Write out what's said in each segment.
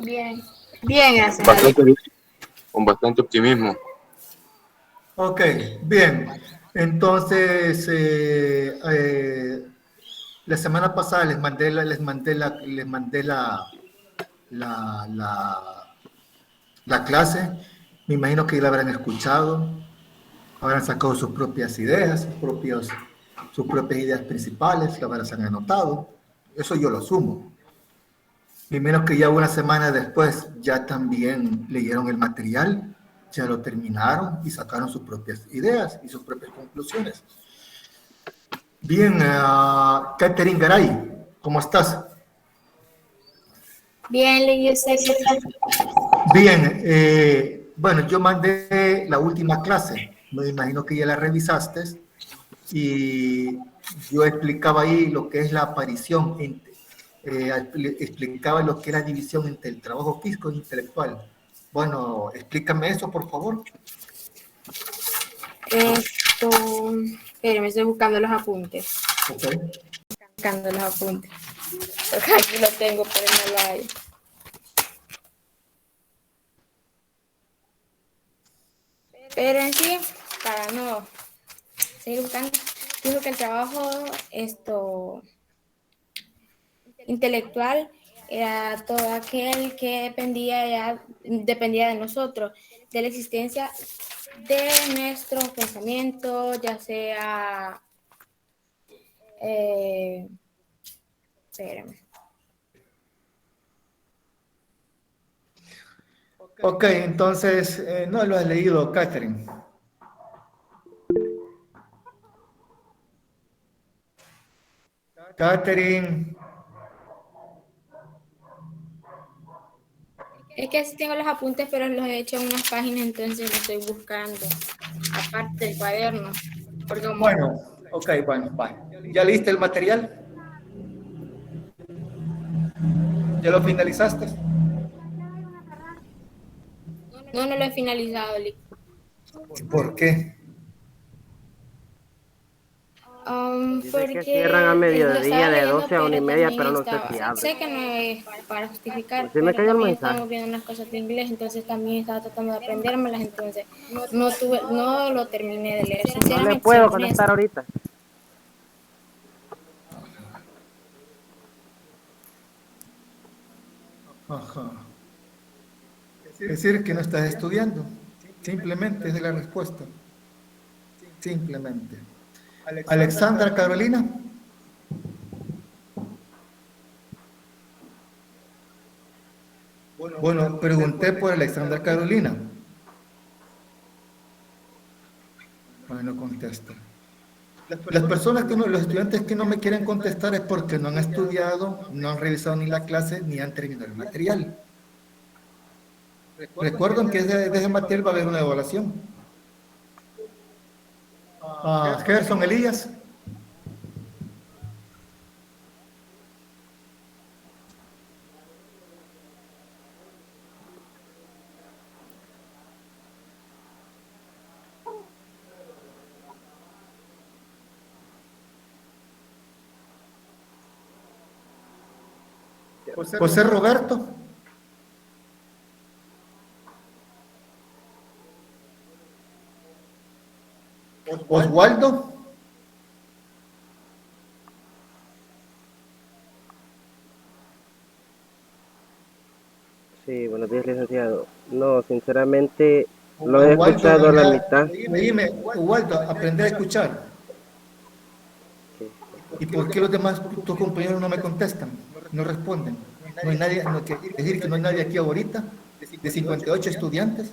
Bien, bien, gracias a Dios. Bastante bien, con bastante optimismo. Ok, bien. Entonces, la semana pasada la, la, la clase. Me imagino que ya la habrán escuchado, habrán sacado sus propias ideas, sus propias ideas principales, la habrán anotado. Eso yo lo asumo. Primero que ya una semana después ya también leyeron el material, ya lo terminaron y sacaron sus propias ideas y sus propias conclusiones. Bien, Catherine Garay, ¿cómo estás? Bien, Lee, yo sé qué tal. Bien, bueno, yo mandé la última clase, me imagino que ya la revisaste y yo explicaba ahí lo que es la aparición, explicaba lo que era división entre el trabajo físico e intelectual. Bueno, explícame eso, por favor. Esto, pero me estoy buscando los apuntes. Ok. Buscando los apuntes. Porque aquí lo tengo, pero no lo hay. Pero en sí, para no seguir buscando, dijo que el trabajo intelectual era todo aquel que dependía de nosotros, de la existencia de nuestros pensamientos, ya sea espérame. Ok, entonces no lo has leído, Catherine. Catherine, Es que sí tengo los apuntes, pero los he hecho en unas páginas, entonces lo estoy buscando, aparte del cuaderno. Porque como bueno, ok, bueno, vale. ¿Ya leíste el material? ¿Ya lo finalizaste? no lo he finalizado, ¿Por qué? Dice que cierran a porque lo mediodía estaba de leyendo, 12 a 1 y pero media, también pero no sé estaba, si abre. sé que no es para Pues justificar, sí me pero cayó el también mensaje. estamos viendo unas cosas de inglés, entonces también estaba tratando de aprendérmelas, entonces no lo terminé de leer, No le sinceramente, soy puedo contestar honesta. ahorita. Ajá. Es decir, que no estás estudiando. Simplemente es la respuesta. Simplemente. Alexandra Carolina. Bueno, pregunté por Alexandra Carolina. Bueno, no contesta. Las personas los estudiantes que no me quieren contestar es porque no han estudiado, no han revisado ni la clase, ni han terminado el material. Recuerden que de ese material va a haber una evaluación. Gerson Elías. José Roberto. Oswaldo. Sí, buenos días, licenciado. No, sinceramente, lo he Oswaldo, escuchado a la mira, mitad. dime, Oswaldo, aprender a escuchar. Sí. ¿Y por qué los demás, tus compañeros no me contestan? No responden. No hay nadie, no, que decir que no hay nadie aquí ahorita, de 58 estudiantes.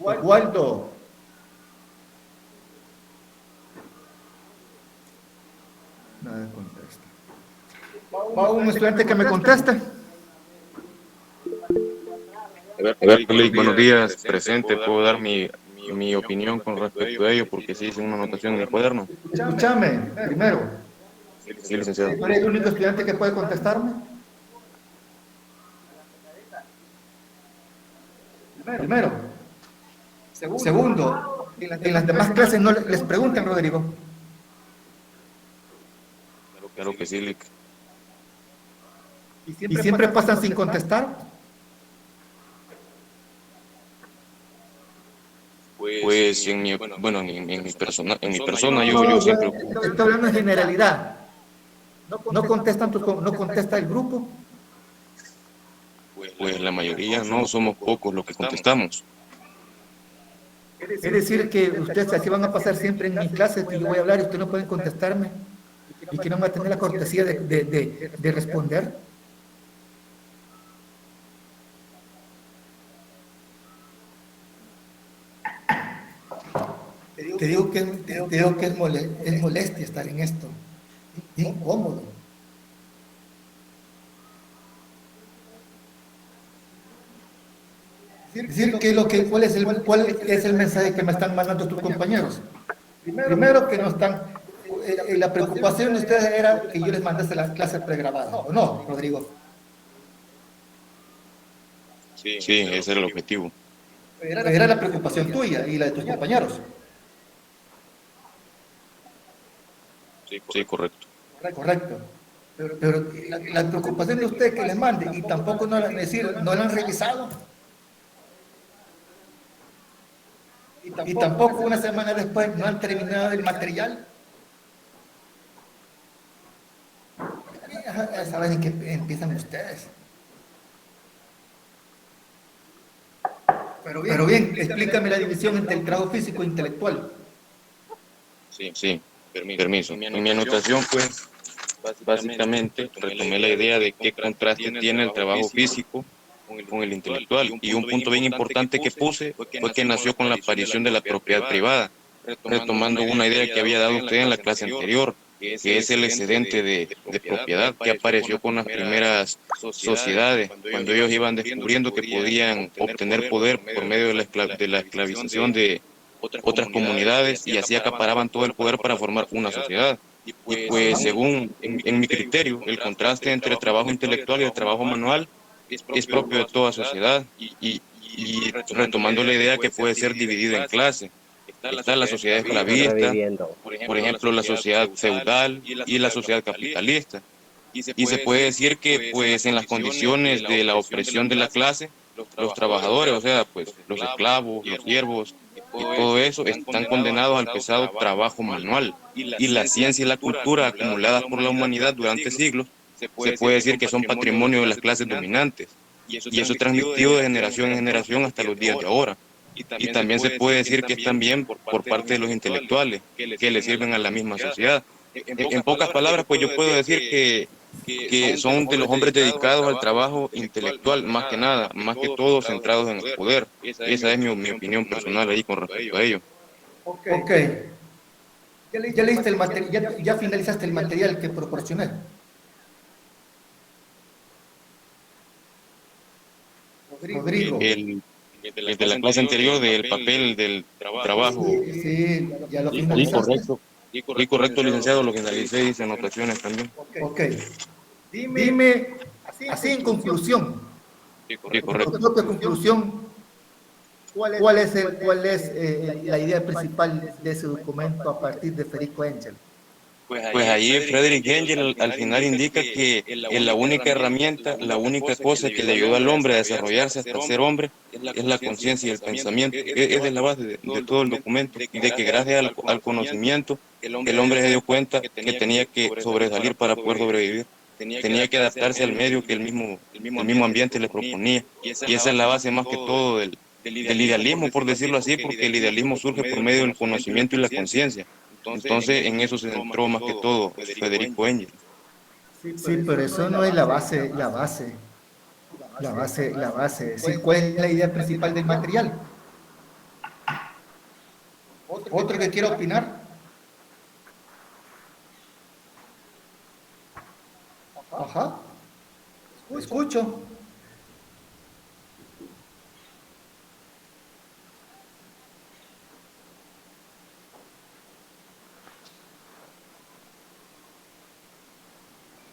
Oswaldo. Nada contesta. ¿Va un estudiante que me conteste? A ver, Click, buenos días, presente, puedo dar mi opinión con respecto a ello porque sí hice una anotación en el cuaderno. Escúchame, primero. Sí, licenciado. ¿Tú eres el único estudiante que puede contestarme? Primero. Segundo, en las demás clases no les preguntan, Rodrigo. Claro que sí, Lick. ¿Y siempre pasan sin contestar? Pues en mi, bueno, en mi persona yo, No, yo yo siempre, estoy hablando en generalidad. ¿No no contesta el grupo? pues la mayoría no, somos pocos los que contestamos. Es decir, que ustedes así van a pasar siempre en mi clase, que yo voy a hablar y ustedes no pueden contestarme y que no van a tener la cortesía de responder. Te digo que es molestia estar en esto, incómodo. Decir cuál es el mensaje que me están mandando tus compañeros. Primero que no están, la preocupación de ustedes era que yo les mandase la clase pregrabada, ¿o no, Rodrigo? Sí, ese era el objetivo. Era la preocupación tuya y la de tus compañeros. Sí, correcto. Correcto. Pero la preocupación de usted que les mande y tampoco no, decir, no lo han revisado. Y tampoco una semana después no han terminado el material. Ya saben en qué empiezan ustedes. Pero bien, explícame la división entre el trabajo físico e intelectual. Sí, permiso. En mi anotación, pues, básicamente retomé la idea de qué contraste tiene el trabajo físico con el intelectual. Y un punto bien importante que puse fue que nació con la aparición de la propiedad privada, retomando una idea que había dado usted en la clase anterior, que es el excedente de propiedad que apareció con las primeras sociedades, cuando ellos iban descubriendo que podían obtener poder por medio de la esclavización de otras comunidades y así acaparaban todo el poder para formar una sociedad. Y pues según en mi criterio, el contraste entre el trabajo intelectual y el trabajo manual es propio de toda sociedad y retomando la idea que puede ser dividido en clases. Está la sociedad esclavista, Reviviendo. por ejemplo, la sociedad feudal y la sociedad capitalista. Y se puede decir que pues en las condiciones de la opresión de la clase, los trabajadores, o sea, pues los esclavos, los siervos y todo eso están condenados al pesado trabajo manual. Y la ciencia y la cultura acumuladas por la humanidad durante siglos, se puede decir que son patrimonio de las clases dominantes. Y eso transmitido de generación en generación hasta los días de ahora. Y también se puede decir que es también por parte de los intelectuales que le sirven a la misma sociedad. En pocas palabras, pues yo puedo decir que son de los hombres dedicados al trabajo intelectual, más que nada, más que todo centrados en el poder. Esa es mi opinión personal ahí con respecto a ello. Ok. Ya leíste el material, ya finalizaste el material que proporcioné. Rodrigo. El de la clase anterior del papel del trabajo. Sí, ya lo Sí, finalizaste. correcto, licenciado, lo que analicé dice anotaciones también. Ok. Dime, así en conclusión, Sí, tu correcto. propia conclusión, ¿cuál es la idea principal de ese documento a partir de Federico Engel? Pues ahí Friedrich Engel al final indica que la única herramienta, la única cosa que le ayudó al hombre a desarrollarse hasta ser hombre es la conciencia y el pensamiento. Es de la base de todo el documento, y de que gracias al conocimiento el hombre se dio cuenta que tenía que sobresalir para poder sobrevivir. Tenía que adaptarse al medio que el mismo ambiente le proponía. Y esa es la base más que todo del idealismo, por decirlo así, porque el idealismo surge por medio del conocimiento y la conciencia. Entonces, en eso se centró más que todo Federico Engel. Sí, pero eso no es la base. Es decir, ¿cuál es la idea principal del material? ¿Otro que quiera opinar? Ajá. Escucho.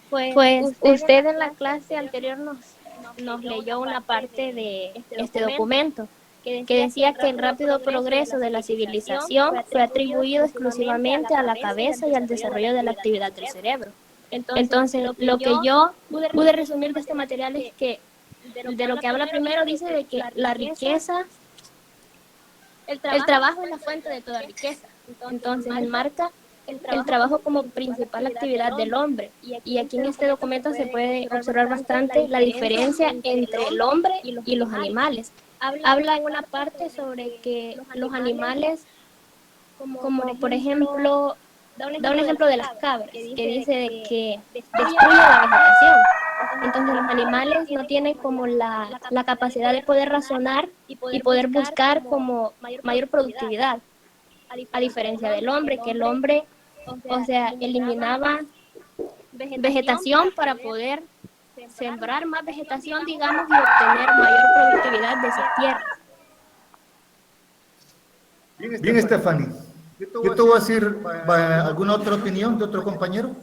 Pues usted en la clase anterior nos leyó una parte de este documento que decía que el rápido progreso de la civilización fue atribuido exclusivamente a la cabeza y al desarrollo de la actividad del cerebro. Entonces, lo que yo pude resumir de este material es que de lo que habla primero dice de que la riqueza, el trabajo es la fuente de toda riqueza. Entonces, enmarca el trabajo como principal actividad del hombre. Y aquí en este documento se puede observar bastante la diferencia entre el hombre y los animales. Habla en una parte sobre que los animales, como por ejemplo, da un ejemplo de las cabras, que dice de que destruyen la vegetación. Entonces los animales no tienen como la capacidad de poder razonar y poder buscar como mayor productividad, a diferencia del hombre, que el hombre, o sea, eliminaba vegetación para poder sembrar más vegetación, digamos, y obtener mayor productividad de sus tierras. Bien, Stephanie. Yo te voy a decir alguna otra opinión de otro compañero.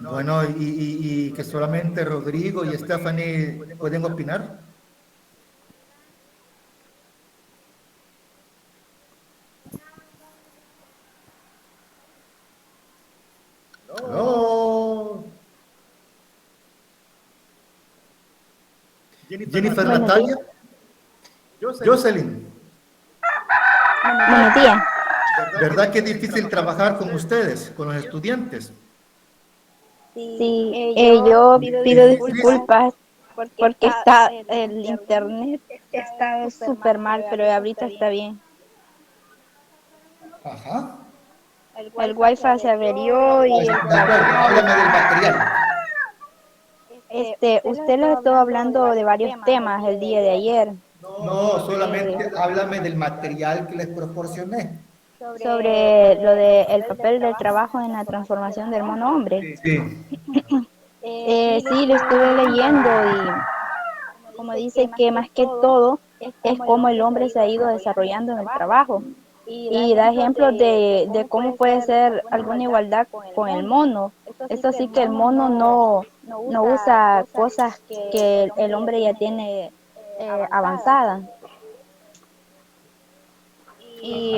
Bueno, y que solamente Rodrigo y Stephanie pueden opinar. No. Jennifer Natalia. Jocelyn. Buenos días. ¿Verdad que es difícil trabajar con ustedes, con los estudiantes? Sí, yo pido disculpas porque está el internet está súper mal, pero ahorita está bien. Ajá. El wifi se averió y De acuerdo, háblame del material. usted les estuvo hablando de varios temas el día de ayer No, solamente háblame del material que les proporcioné. sobre lo del papel del trabajo en la transformación del mono hombre. Sí. Sí, lo estuve leyendo y como dice que más que todo es cómo el hombre se ha ido desarrollando en el trabajo. Y da ejemplos de cómo puede ser alguna igualdad con el mono. Eso sí que el mono no usa cosas que el hombre ya tiene avanzadas. Y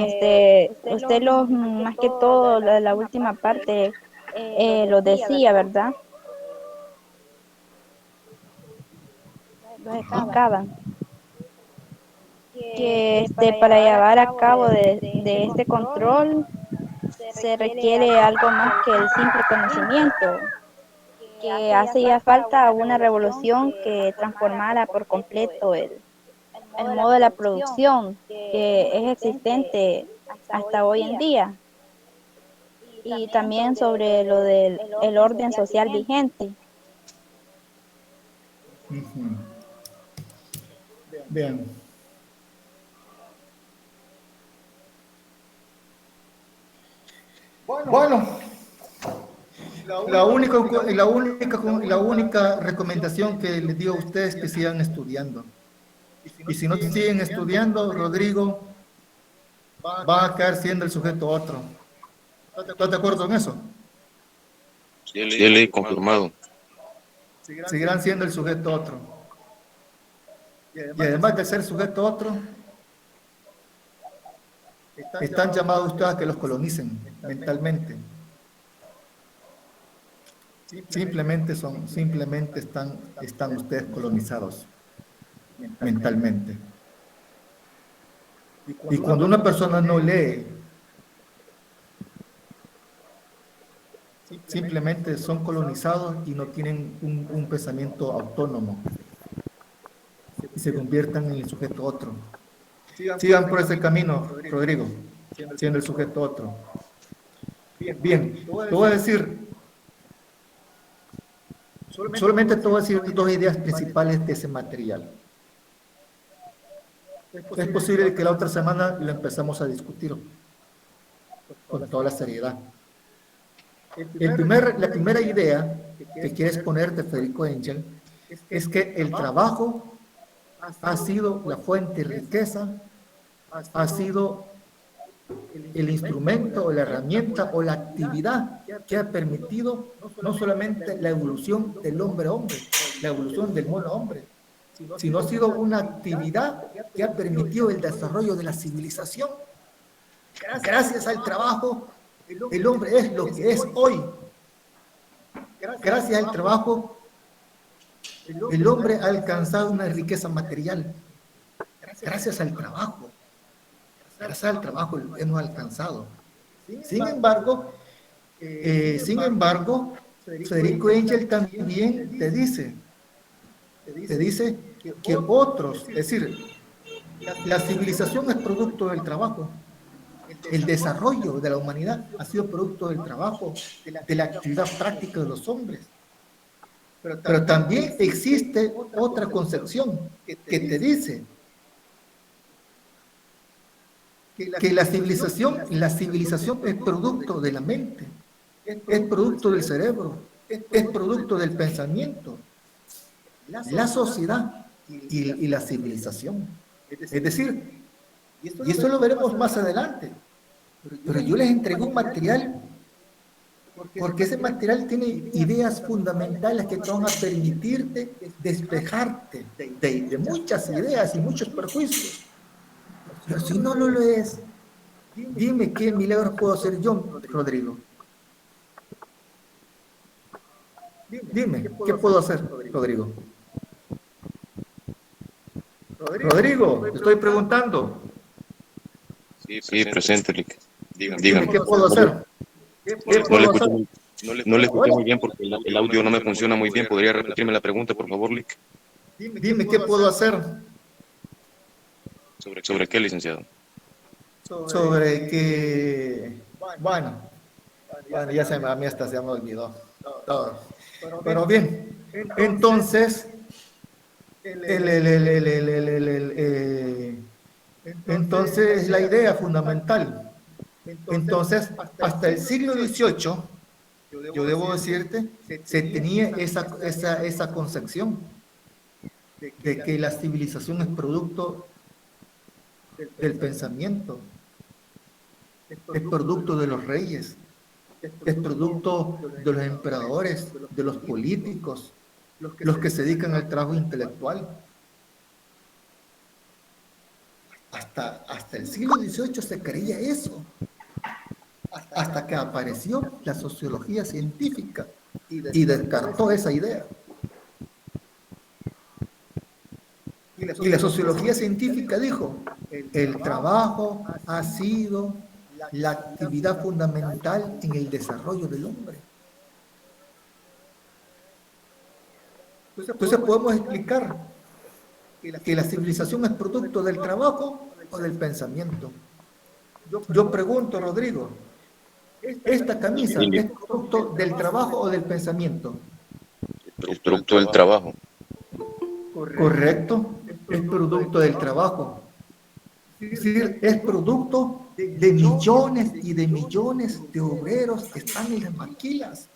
usted más que todo la última parte lo decía, ¿verdad? Lo explicaban. Que para llevar a cabo de este control se requiere algo más que el simple conocimiento, que hace ya falta una revolución que transformara por completo el modo de la producción que es existente hasta hoy en día, y también sobre lo del el orden social vigente. Bien. Bueno, la única recomendación que les digo a ustedes es que sigan estudiando. Y si no siguen estudiando, Rodrigo, van a caer siendo el sujeto otro. ¿Estás de acuerdo en eso? Sí, le he confirmado. Seguirán siendo el sujeto otro. Y además de ser sujeto otro, están llamados ustedes a que los colonicen mentalmente. Simplemente están ustedes colonizados mentalmente. Y cuando una persona no lee, simplemente son colonizados y no tienen un pensamiento autónomo y se conviertan en el sujeto otro. Sigan por ese camino, Rodrigo, siendo el sujeto otro. Bien, te voy a decir, solamente te voy a decir dos ideas principales de ese material. Es posible que la otra semana lo empezamos a discutir con toda la seriedad. La primera idea que quiere exponer de Federico Engel es que el trabajo ha sido la fuente de riqueza, ha sido el instrumento o la herramienta o la actividad que ha permitido no solamente la evolución del hombre-hombre, la evolución del mono-hombre, sino ha sido una actividad que ha permitido el desarrollo de la civilización. Gracias al trabajo, el hombre es lo que es hoy. Gracias al trabajo, el hombre ha alcanzado una riqueza material. Gracias al trabajo. Gracias al trabajo hemos alcanzado. Sin embargo, Federico Engel también te dice que otros, es decir, la civilización es producto del trabajo. El desarrollo de la humanidad ha sido producto del trabajo, de la actividad práctica de los hombres. Pero también existe otra concepción que te dice que la civilización es producto de la mente, es producto del cerebro, es producto del pensamiento, la sociedad y la civilización. Es decir, y eso lo veremos más adelante, pero yo les entregué un material porque ese material tiene ideas fundamentales que te van a permitirte despejarte de muchas ideas y muchos perjuicios. Pero si no lo lees, dime qué milagros puedo hacer yo, Rodrigo. Dime, ¿qué puedo hacer, Rodrigo? Rodrigo, te estoy preguntando. Sí, presente, Rick. Dime, Dígame. ¿qué puedo hacer? No le escuché muy bien porque el audio no me funciona muy bien. ¿Podría repetirme la pregunta, por favor, Lick? Dime, ¿qué puedo hacer? ¿Sobre qué, licenciado? Sobre que... Bueno, ya a mí hasta se me olvidó todo. Pero bien, entonces... Entonces, la idea fundamental. Entonces, hasta el siglo XVIII, yo debo decirte, se tenía esa concepción de que la civilización es producto del pensamiento, es producto de los reyes, es producto de los emperadores, de los políticos, los que se dedican al trabajo intelectual. Hasta el siglo XVIII se creía eso, hasta que apareció la sociología científica y descartó esa idea. Y la sociología científica dijo, el trabajo ha sido la actividad fundamental en el desarrollo del hombre. Entonces podemos explicar que la civilización es producto del trabajo o del pensamiento. Yo pregunto, Rodrigo, ¿esta camisa es producto del trabajo o del pensamiento? Es producto del trabajo. Correcto, es producto del trabajo. Es decir, es producto de millones y de millones de obreros que están en las maquilas.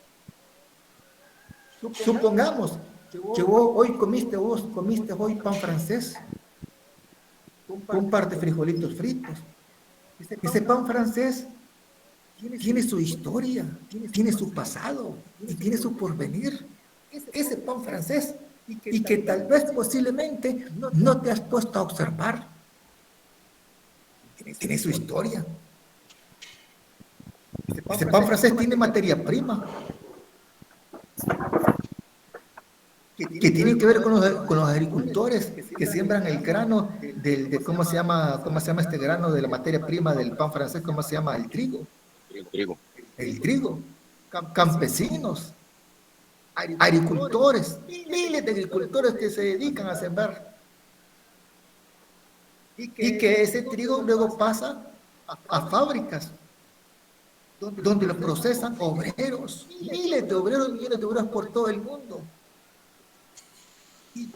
Supongamos que hoy comiste hoy pan francés, un par de frijolitos fritos. Ese pan francés tiene su historia, tiene su pasado y tiene su porvenir. Ese pan francés, y que tal vez posiblemente no te has puesto a observar. Tiene su historia. Ese pan francés tiene materia prima que tiene que ver con los agricultores que siembran el grano ¿cómo se llama este grano de la materia prima del pan francés? ¿Cómo se llama? El trigo. El trigo. Campesinos, agricultores, miles de agricultores que se dedican a sembrar. Y que ese trigo luego pasa a fábricas donde lo procesan obreros, miles de obreros, millones de obreros por todo el mundo.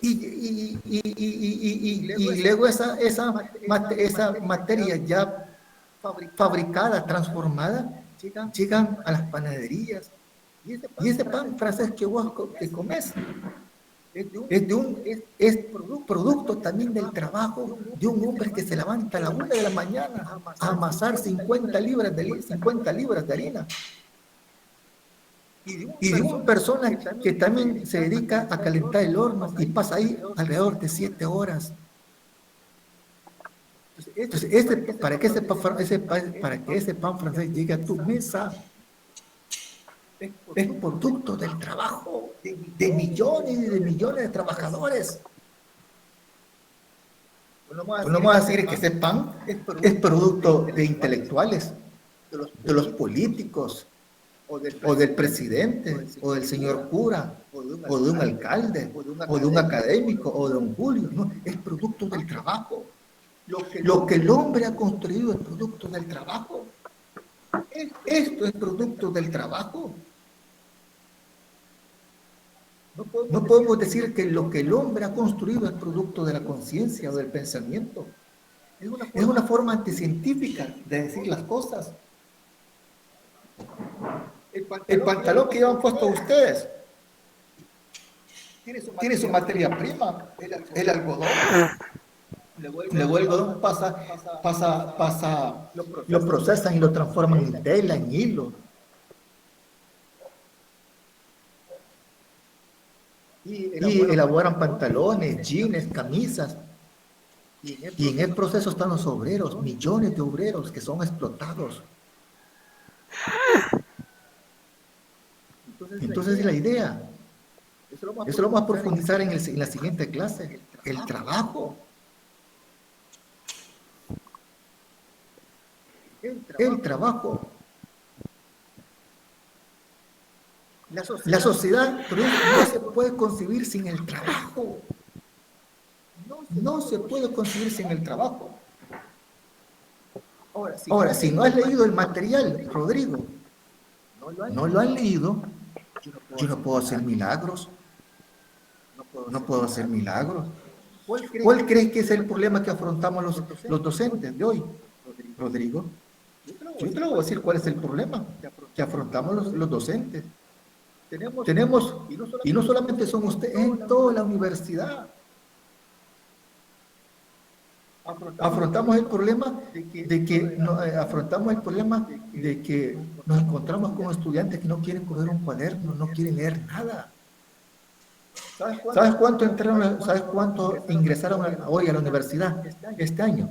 Y luego esa materia ya fabricada, transformada, llegan a las panaderías. Y ese pan francés que vos que comes es producto también del trabajo de un hombre que se levanta a la 1 de la mañana a amasar 50 libras de harina. Y de una persona que también se dedica a calentar el horno y pasa ahí alrededor de 7 horas. Entonces, para que ese pan francés llegue a tu mesa, es producto del trabajo de millones y de millones de trabajadores. No vamos a decir que ese pan es producto de intelectuales, de los políticos, o del presidente, o del señor cura, o de un alcalde, o de un académico, o de un Julio. No, es producto del trabajo. Lo que el hombre ha construido es producto del trabajo. Esto es producto del trabajo. No podemos decir que lo que el hombre ha construido es producto de la conciencia o del pensamiento. Es una forma anticientífica de decir las cosas. El pantalón que llevan puesto ustedes tiene su materia prima, el algodón. Luego el algodón lo procesan y lo transforman en tela, en hilo. Y elaboran pantalones, jeans, camisas. Y en el proceso están los obreros, millones de obreros que son explotados. Entonces la idea, eso lo vamos a profundizar en la siguiente clase, el trabajo. El trabajo. La sociedad no se puede concebir sin el trabajo. No se puede concebir sin el trabajo. Ahora, si no has leído el material, Rodrigo, no lo han leído, yo no puedo hacer milagros. No puedo hacer milagros. ¿Cuál crees que es el problema que afrontamos los docentes de hoy, Rodrigo? Yo te lo voy a decir cuál es el problema que afrontamos los docentes. Tenemos, y no solamente son ustedes, en toda la universidad. Afrontamos el problema de que nos encontramos con estudiantes que no quieren coger un cuaderno, no quieren leer nada. ¿Sabes cuánto ingresaron hoy a la universidad este año?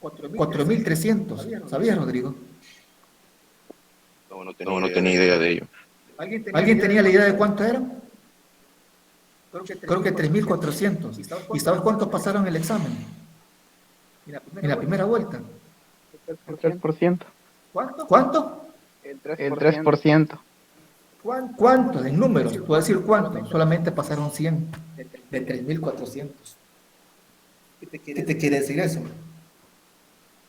4.300. ¿Sabías, Rodrigo? No tenía idea de ello. ¿Alguien tenía la idea de cuánto eran? Creo que 3.400. ¿Y sabes cuántos pasaron el examen? En la primera vuelta. El 3%. ¿Cuánto? El 3%. ¿Cuánto? En números. ¿Puedo decir cuánto? Solamente pasaron 100 de 3.400. ¿Qué te quiere decir eso?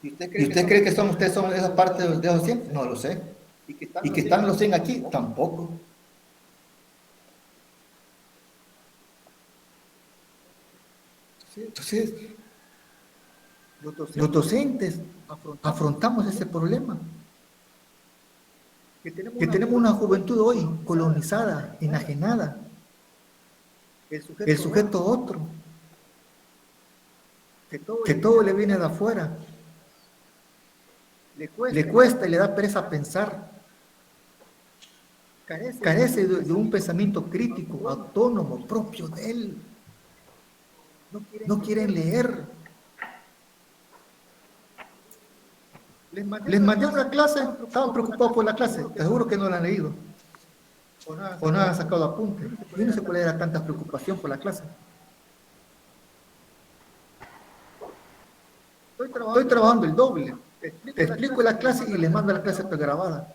¿Y usted cree que ustedes son esa parte de esos 100? No lo sé. ¿Y que están los 100 aquí? Tampoco. Entonces, los docentes afrontamos ese problema. Que tenemos una juventud hoy colonizada, enajenada. El sujeto otro. Que todo le viene de afuera. Le cuesta y le da pereza pensar. Carece de un pensamiento crítico, autónomo, propio de él. No quieren leer. Les mandé una clase, estaban preocupados por la clase, te aseguro que no la han leído. O no han sacado apuntes. Yo no sé cuál era tanta preocupación por la clase. Estoy trabajando el doble. Te explico la clase y les mando la clase pregrabada.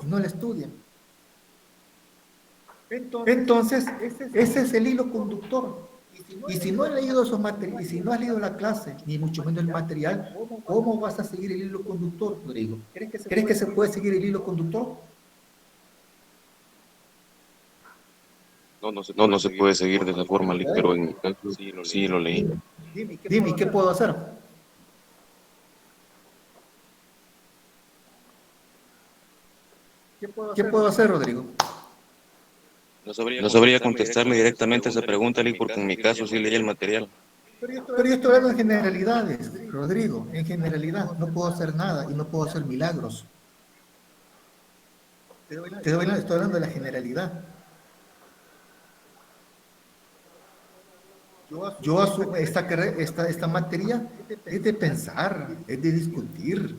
Y no la estudian. Entonces, ese es el hilo conductor. Y si no has leído esos materiales, y si no has leído la clase, ni mucho menos el material, ¿cómo vas a seguir el hilo conductor, Rodrigo? ¿Crees que se puede seguir el hilo conductor? No se puede seguir de esa forma, pero en mi caso sí lo leí. Dime, ¿qué puedo hacer? ¿Qué puedo hacer, Rodrigo? No sabría contestarle directamente a esa pregunta, Lee, porque en mi caso sí leí el material. Pero yo estoy hablando en generalidades, Rodrigo, en generalidad. No puedo hacer nada y no puedo hacer milagros. Estoy hablando de la generalidad. Yo asumo esta materia es de pensar, es de discutir,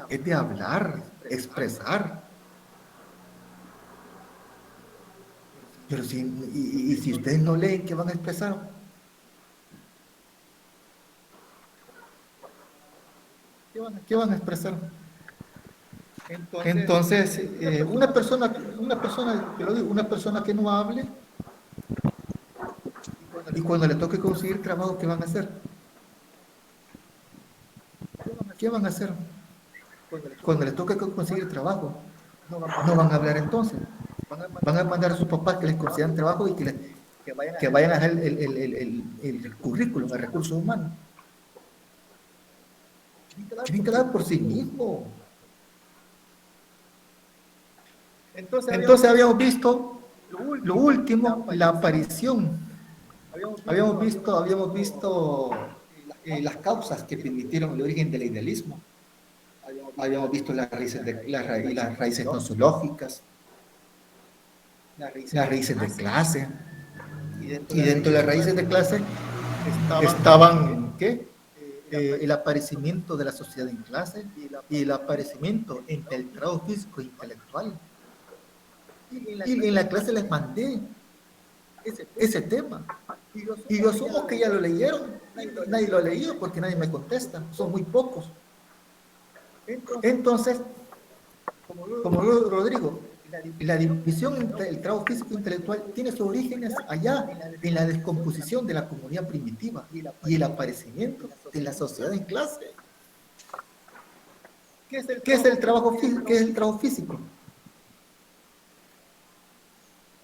es de hablar, expresar. Pero si ustedes no leen, ¿qué van a expresar? ¿Qué van a expresar? Entonces, una persona que no hable, y cuando le toque conseguir trabajo, ¿qué van a hacer? ¿Qué van a hacer? Cuando le toque conseguir trabajo, no van a hablar entonces. Van a mandar a sus papás que les consigan trabajo y que vayan a hacer el currículum, el recursos humanos. Tienen que dar por sí mismos. Entonces habíamos visto lo último, la aparición. Habíamos visto las causas que permitieron el origen del idealismo. Habíamos visto las raíces nosológicas, las raíces de clase. Y dentro de las raíces de clase estaban, ¿qué? El aparecimiento de la sociedad en clase y el aparecimiento entre el trabajo físico e intelectual. Y en la clase les mandé ese tema. Y yo asumo que ya lo leyeron. Nadie lo ha leído porque nadie me contesta. Son muy pocos. Entonces, como Rodrigo, la división entre el trabajo físico e intelectual tiene sus orígenes allá en la descomposición de la comunidad primitiva y el aparecimiento de la sociedad en clase. ¿Qué es el trabajo físico?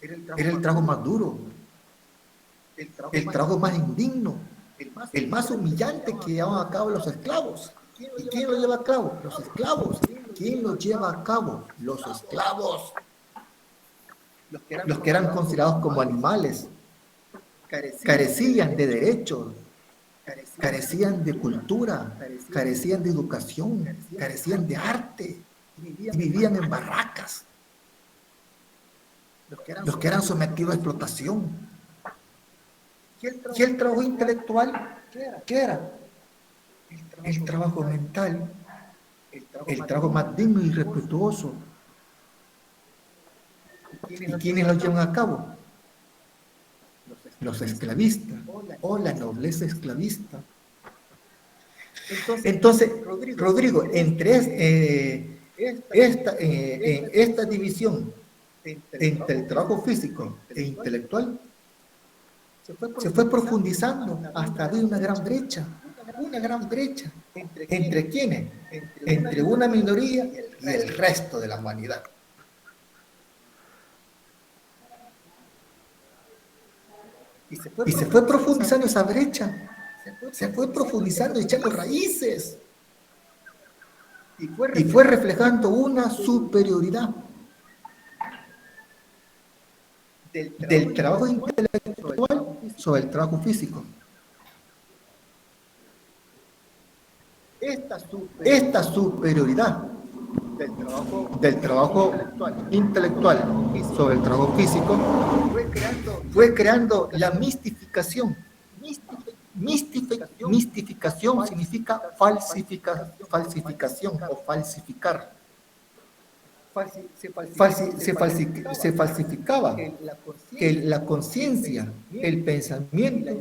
Era el trabajo más duro, el trabajo más indigno, el más humillante que llevaban a cabo los esclavos. ¿Y quién lo lleva a cabo? Los esclavos. ¿Quién lo lleva a cabo? Los esclavos. Los que eran considerados como animales, carecían de derechos, carecían de cultura, carecían de educación, carecían de arte, y vivían en barracas. Los que eran sometidos a explotación. ¿Y el trabajo intelectual? ¿Qué era? El trabajo mental, el trabajo más digno y respetuoso. ¿Y quiénes lo llevan a cabo? Los esclavistas o la nobleza esclavista. Entonces, Rodrigo, entre esta división entre el trabajo físico e intelectual, se fue profundizando hasta abrir una gran brecha. ¿Entre quiénes? Entre una minoría y el resto de la humanidad. Y se fue profundizando esa brecha. Se fue profundizando y echando raíces. Y fue reflejando una superioridad del trabajo intelectual sobre el trabajo físico. Esta superioridad del trabajo intelectual sobre el trabajo físico fue creando la mistificación. Mistificación significa falsificación o falsificar. Se falsificaba que la conciencia, el pensamiento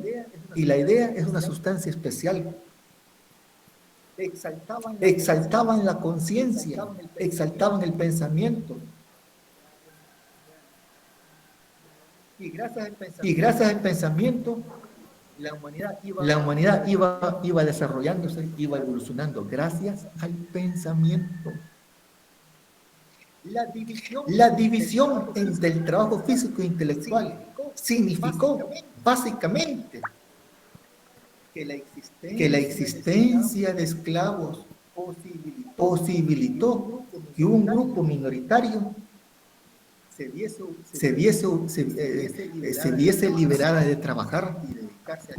y la idea es una sustancia especial. Exaltaban la conciencia, exaltaban el pensamiento. Y gracias al pensamiento, la humanidad iba desarrollándose, iba evolucionando, gracias al pensamiento. La división entre el trabajo físico e intelectual significó básicamente que la existencia de esclavos posibilitó que un grupo minoritario se viese liberada de trabajar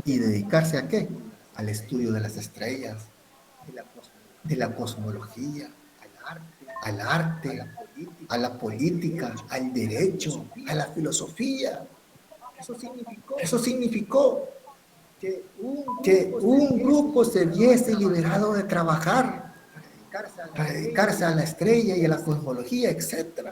y dedicarse ¿a qué? Al estudio de las estrellas, de la cosmología, al arte, a la política, al derecho, a la filosofía. Eso significó que un grupo se viese liberado de trabajar para dedicarse a la estrella y a la cosmología, etc.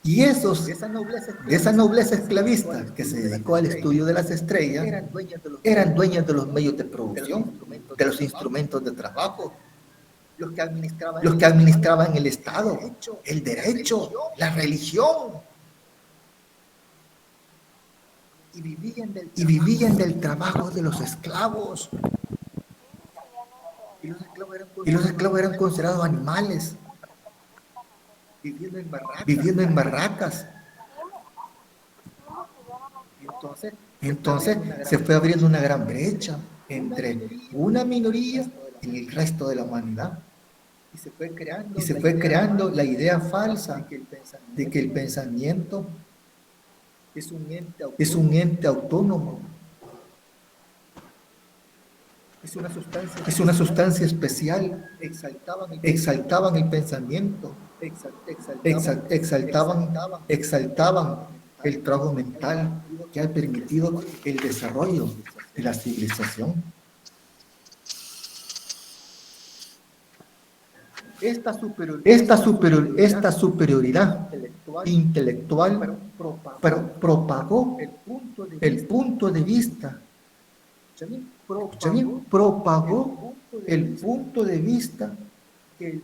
Y esos de esa nobleza esclavista que se dedicó al estudio de las estrellas eran dueños de los medios de producción, de los instrumentos de trabajo, los que administraban el Estado, el derecho, la religión. Y vivían del trabajo de los esclavos. Y los esclavos eran considerados animales, viviendo en barracas. Entonces se fue abriendo una gran brecha entre una minoría y el resto de la humanidad. Y se fue creando la idea falsa de que el pensamiento es un ente autónomo. Es una sustancia especial. Exaltaban el pensamiento. Exaltaban el trabajo mental que ha permitido el desarrollo de la civilización. Esta superioridad intelectual propagó el punto de vista. Propagó el punto de vista que el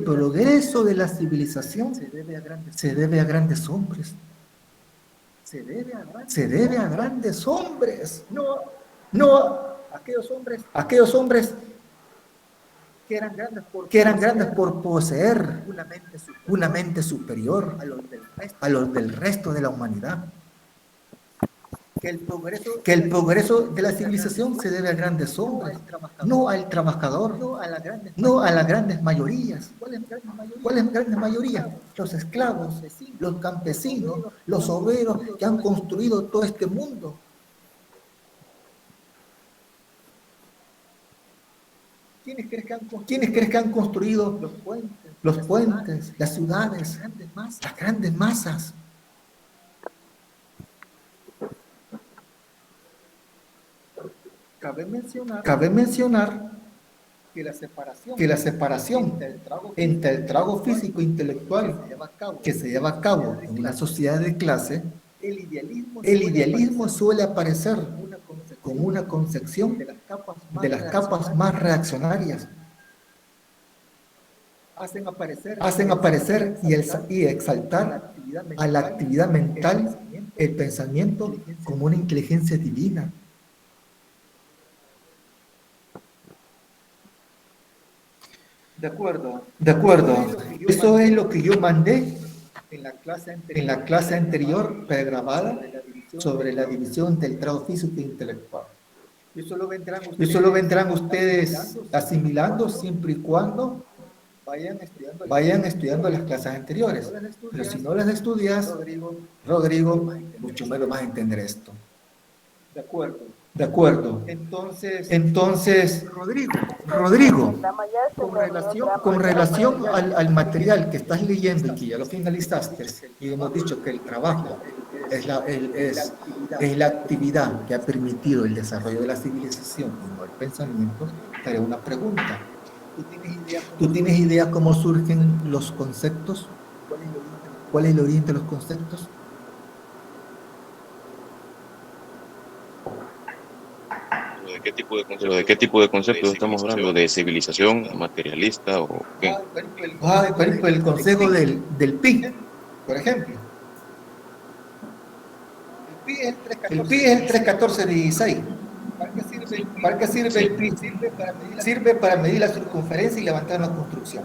progreso de la civilización se debe a grandes hombres. Se debe a grandes hombres. No aquellos hombres que eran grandes por poseer una mente superior a los del resto de la humanidad. Que el progreso de la civilización se debe a grandes hombres, no al trabajador, no a las grandes mayorías. ¿Cuáles grandes mayorías? Los esclavos, los campesinos, los obreros que han construido todo este mundo. ¿Quiénes crees que han construido los puentes, las ciudades, las grandes masas? Cabe mencionar que la separación entre el trabajo físico e intelectual que se lleva a cabo en una sociedad de clase, el idealismo suele aparecer como una concepción de las capas más reaccionarias. Hacen aparecer y exaltar a la actividad mental, el pensamiento, como una inteligencia divina. De acuerdo. Eso es lo que yo mandé en la clase anterior pregrabada sobre la división del trabajo físico e intelectual. Y eso lo vendrán ustedes asimilando siempre y cuando vayan estudiando las clases anteriores. Pero si no las estudias, Rodrigo, mucho menos vas a entender esto. De acuerdo. Entonces, Rodrigo, con relación al material que estás leyendo y que ya lo finalizaste, y hemos dicho que el trabajo es la actividad que ha permitido el desarrollo de la civilización y no el pensamiento, te haré una pregunta. ¿Tú tienes idea cómo surgen los conceptos? ¿Cuál es el origen de los conceptos? ¿De qué tipo de conceptos estamos hablando? ¿De civilización, materialista o qué? Por ejemplo, el concepto del pi, por ejemplo. El pi es el 31416. ¿Para qué sirve el pi? Sirve para medir la circunferencia y levantar una construcción.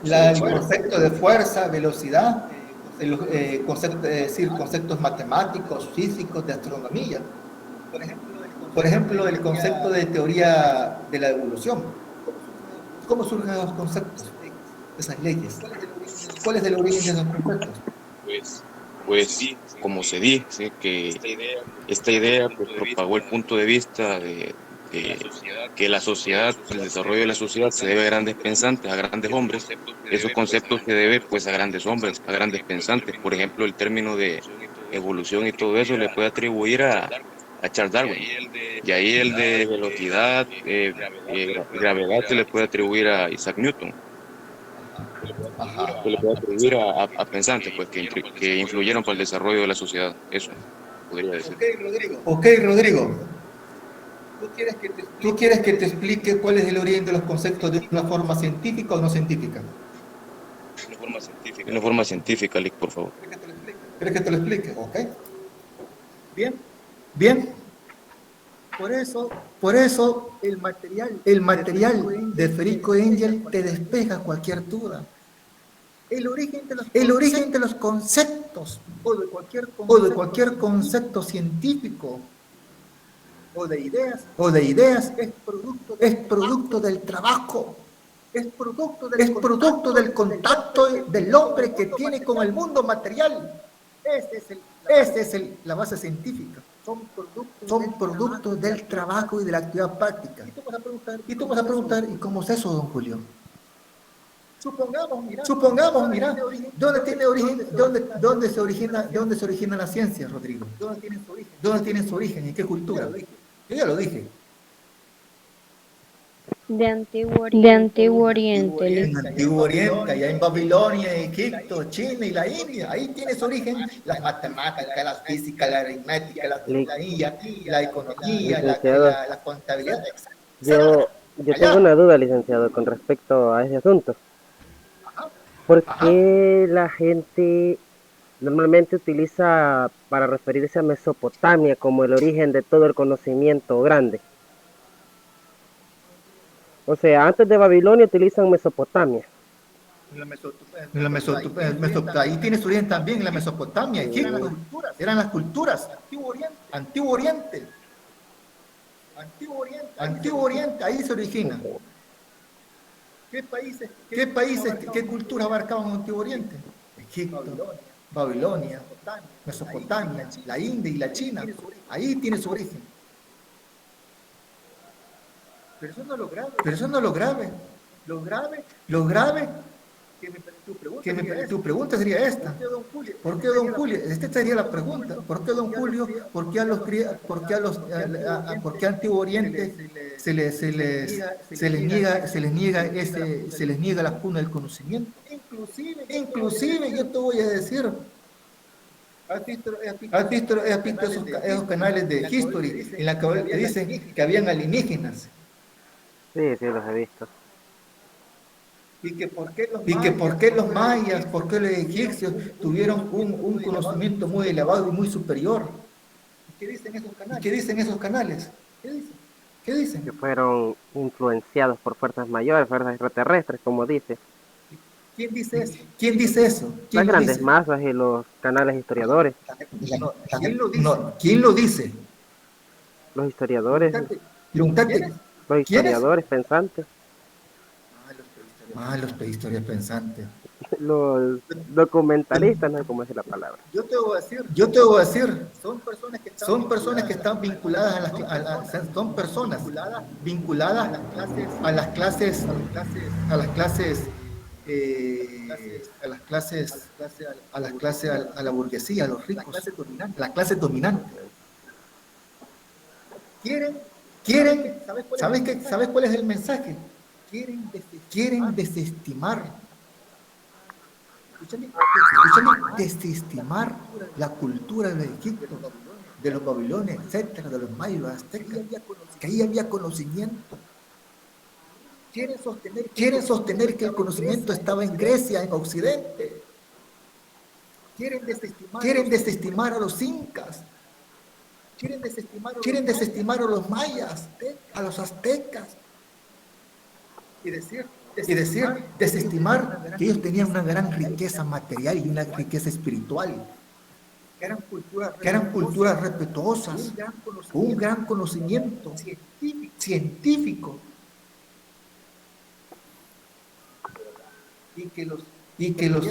El concepto de fuerza, velocidad, conceptos matemáticos, físicos, de astronomía. Por ejemplo, el concepto de teoría de la evolución. ¿Cómo surgen los conceptos? Esas leyes. ¿Cuál es el origen de esos conceptos? Pues sí, como se dice, que esta idea pues, propagó el punto de vista que la sociedad, el desarrollo de la sociedad se debe a grandes pensantes, a grandes hombres. Esos conceptos se debe pues a grandes hombres, a grandes pensantes. Por ejemplo, el término de evolución y todo eso le puede atribuir a Charles Darwin. Y ahí el de velocidad, gravedad se le puede atribuir a Isaac Newton. Ajá. Se le puede atribuir a pensantes pues, que influyeron para el desarrollo de la sociedad. Eso podría decir. Ok, Rodrigo. ¿Tú quieres que te explique cuál es el origen de los conceptos de una forma científica o no científica? De una forma científica, Lick, por favor. ¿Quieres que te lo explique? Ok. Bien. Por eso el material de Federico Engel te despeja cualquier duda. El origen de los conceptos o de cualquier concepto científico o de ideas es producto del trabajo, es producto del contacto del hombre que tiene con el mundo material. Esa es la base científica. Son productos del trabajo y de la actividad práctica. Y tú vas a preguntar, ¿y cómo es eso, don Julio? Supongamos, mira, ¿dónde se origina la ciencia, Rodrigo? ¿Dónde tiene su origen? ¿En qué cultura? Yo ya lo dije. De Antiguo Oriente. En el Antiguo Oriente, allá en Babilonia, Egipto, China y la India. Ahí tiene su origen las matemáticas, la física, la aritmética, la astronomía, la economía, la contabilidad. Yo tengo una duda, licenciado, con respecto a ese asunto. ¿Por qué la gente normalmente utiliza para referirse a Mesopotamia como el origen de todo el conocimiento grande? O sea, antes de Babilonia utilizan Mesopotamia. Ahí tiene su origen también en la Mesopotamia, Egipto. Eran las culturas. Antiguo Oriente. Antiguo Oriente, ahí se origina. ¿Qué países, qué culturas abarcaban el Antiguo Oriente? Egipto, Babilonia, Mesopotamia, la India y la China. Ahí tiene su origen. Pero eso no es lo grave. Lo grave que tu pregunta sería esta. ¿Por qué don Julio? Esta sería la pregunta. ¿Por qué don Julio? ¿Por qué a Antiguo Oriente se les niega la cuna del conocimiento? Inclusive yo te voy a decir, ¿has visto esos canales de History en la que dicen que habían alienígenas? Sí, los he visto. Y que por qué los mayas, por qué los egipcios tuvieron un conocimiento muy elevado y muy superior. ¿Qué dicen esos canales? ¿Qué dicen? Que fueron influenciados por fuerzas mayores, fuerzas extraterrestres, como dice. ¿Quién dice eso? Las grandes masas y los canales historiadores. ¿Quién lo dice? Los historiadores. Preguntate. Los historiadores pensantes. Los prehistorias pensantes. Los documentalistas, no sé cómo es la palabra. Yo te voy a decir, son personas que están vinculadas a las clases a la burguesía, a los ricos, a las clases dominantes. ¿Sabes cuál es el mensaje? Quieren desestimar. Escúchame, desestimar la cultura de Egipto, de los babilonios, etcétera, de los mayas, los aztecas, que ahí había conocimiento. Quieren sostener que el conocimiento estaba en Grecia, en Occidente. Quieren desestimar a los incas. Quieren desestimar a los mayas, a los aztecas. Y decir, desestimar que ellos tenían una gran riqueza material y una riqueza espiritual. Que eran culturas respetuosas, un gran conocimiento científico. Y que los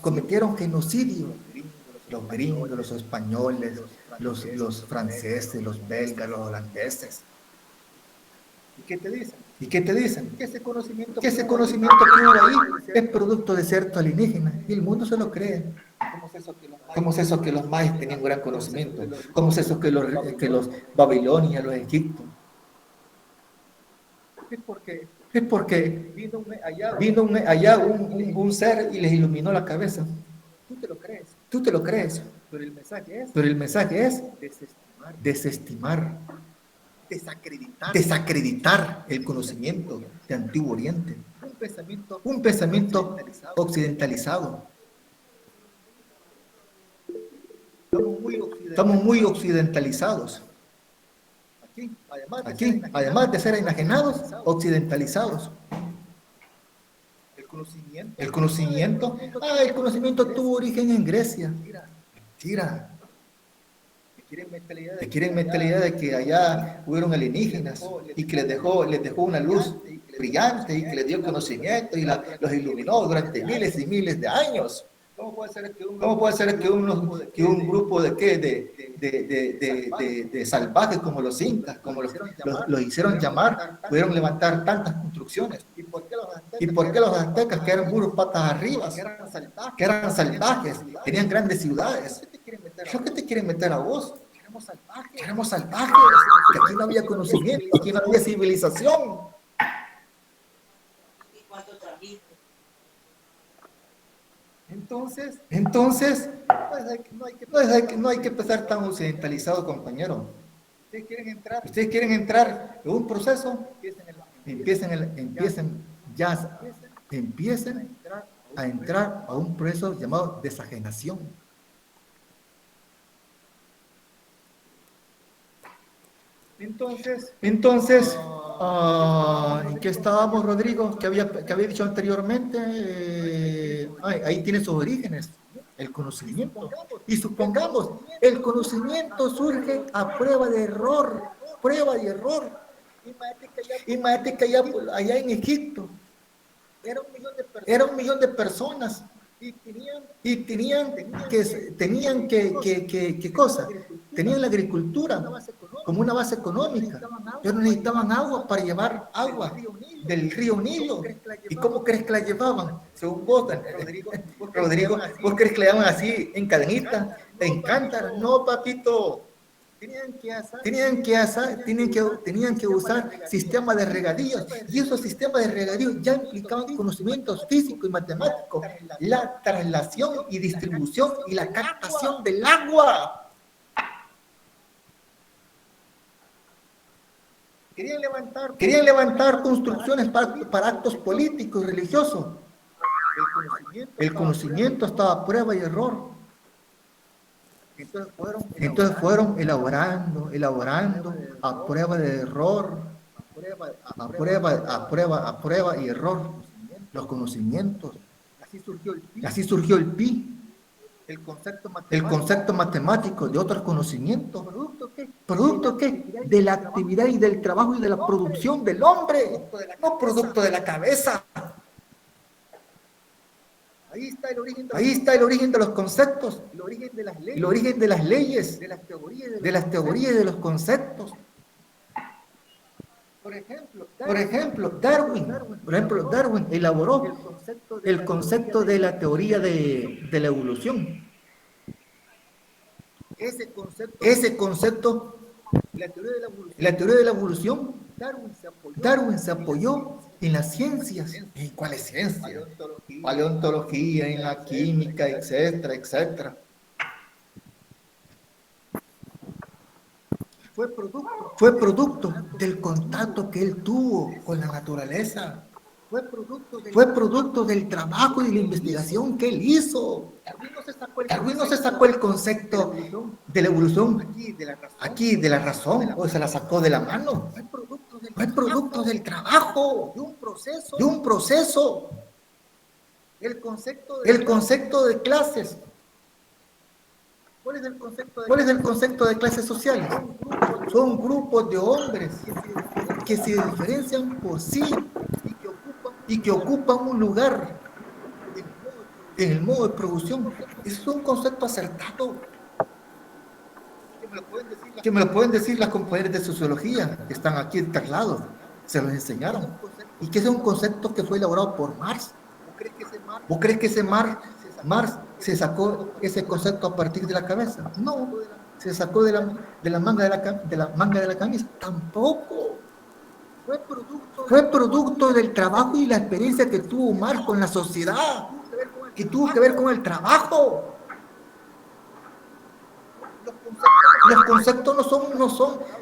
cometieron genocidio. Los gringos, los españoles, los franceses, los belgas, los holandeses. ¿Y qué te dicen? ¿Y qué te dicen? Que ese conocimiento que hubo ahí es producto de cierto alienígena. Y el mundo se lo cree. ¿Cómo es eso que los mayas tenían un gran conocimiento? ¿Cómo es eso que los babilonios, los egipcios? Es porque vino allá un ser y les iluminó la cabeza. Tú te lo crees. Pero el mensaje es desestimar, desacreditar el conocimiento de Antiguo Oriente. Un pensamiento occidentalizado. Estamos muy occidentalizados. Aquí, además de ser enajenados, occidentalizados. El conocimiento tuvo origen en Grecia. Mentira. Te quieren meter la idea de que allá hubieron alienígenas y que les dejó una luz brillante y que les dio conocimiento y los iluminó durante miles y miles de años. ¿Cómo puede ser que un grupo de salvajes como los incas, como los hicieron llamar, pudieron levantar tantas construcciones? ¿Y por qué los aztecas, que eran puros patas arriba, que eran salvajes, tenían grandes ciudades? ¿Qué te quieren meter a vos? Éramos salvajes, que aquí no había conocimiento, aquí no había civilización. Entonces, no hay que empezar tan occidentalizado, compañero. Ustedes quieren entrar en un proceso, empiecen a entrar a un proceso llamado desajenación. Entonces, ¿en qué estábamos, Rodrigo? Que había dicho anteriormente, ahí tiene sus orígenes, el conocimiento. Y supongamos, el conocimiento surge a prueba de error. Imagínate que allá en Egipto era 1 millón de personas. Y tenían ¿qué cosa? Tenían la agricultura como una base económica, pero necesitaban agua para llevar agua del río Nilo. ¿Y cómo crees que la llevaban? Según vos, Rodrigo, ¿vos crees que la llevaban así, en cadenita, en cántara? No, papito. Tenían que usar sistemas de regadíos, y esos sistemas de regadíos ya implicaban conocimientos físicos y matemáticos, la traslación y distribución y la captación del agua. Querían levantar construcciones para actos políticos y religiosos. El conocimiento estaba a prueba y error. Entonces fueron elaborando a prueba de error, a prueba y error los conocimientos. Así surgió el pi, el concepto matemático de otros conocimientos. ¿Producto qué? De la actividad y del trabajo y de la producción del hombre, no producto de la cabeza. Ahí está el origen de los conceptos, el origen de las leyes, de las teorías y de los conceptos. Por ejemplo, Darwin elaboró el concepto de la teoría de la evolución. Ese concepto, la teoría de la evolución, Darwin se apoyó en las ciencias. ¿Y cuáles ciencias? Paleontología, en la química, etcétera, etcétera. Fue producto del contacto que él tuvo con la naturaleza. Fue producto del trabajo y la investigación que él hizo. Darwin no se sacó el concepto de la evolución aquí, de la razón, o se la sacó de la mano. Fue producto del trabajo, de un proceso. El concepto de clases. ¿Cuál es el concepto de clases sociales? Son grupos de hombres que se diferencian por sí y que ocupan un lugar en el modo de producción. Eso es un concepto acertado. Que me lo pueden decir las compañeras de sociología que están aquí traslados. Se los enseñaron. Y que ese es un concepto que fue elaborado por Marx. ¿Vos crees que ese Marx se sacó ese concepto a partir de la cabeza? No, se sacó de la manga de la camisa. Tampoco. Fue producto del trabajo y la experiencia que tuvo Marx con la sociedad, que tuvo que ver con el trabajo. Los conceptos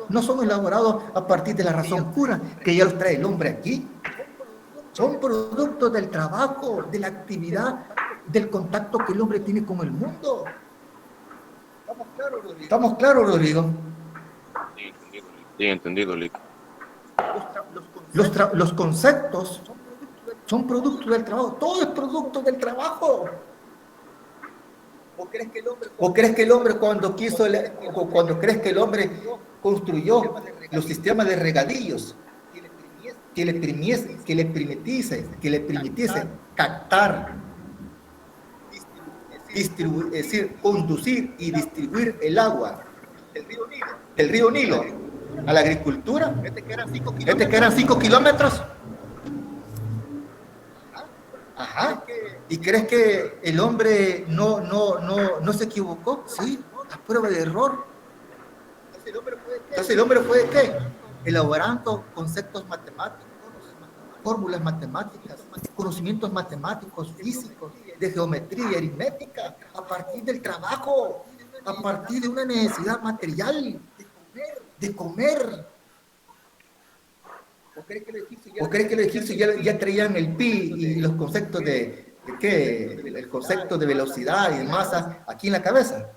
no son elaborados a partir de la razón pura, que ya los trae el hombre aquí. Son productos del trabajo, de la actividad, del contacto que el hombre tiene con el mundo. ¿Estamos claros, Rodrigo? Sí, entendido, Lick. Los conceptos son productos del trabajo. Todo es producto del trabajo. ¿O crees que el hombre cuando crees que el hombre construyó los sistemas de regadíos que le permitiese captar, conducir y distribuir el agua del río Nilo a la agricultura? ¿Este que eran 5 kilómetros? Ajá. ¿Y crees que el hombre no se equivocó? Sí, a prueba de error. Entonces el hombre fue de qué? Elaborando conceptos matemáticos, fórmulas matemáticas, conocimientos matemáticos, físicos, de geometría y aritmética, a partir del trabajo, a partir de una necesidad material, de comer. ¿O crees que los egipcios ya traían el pi y los conceptos de qué? El concepto de velocidad y de masa aquí en la cabeza.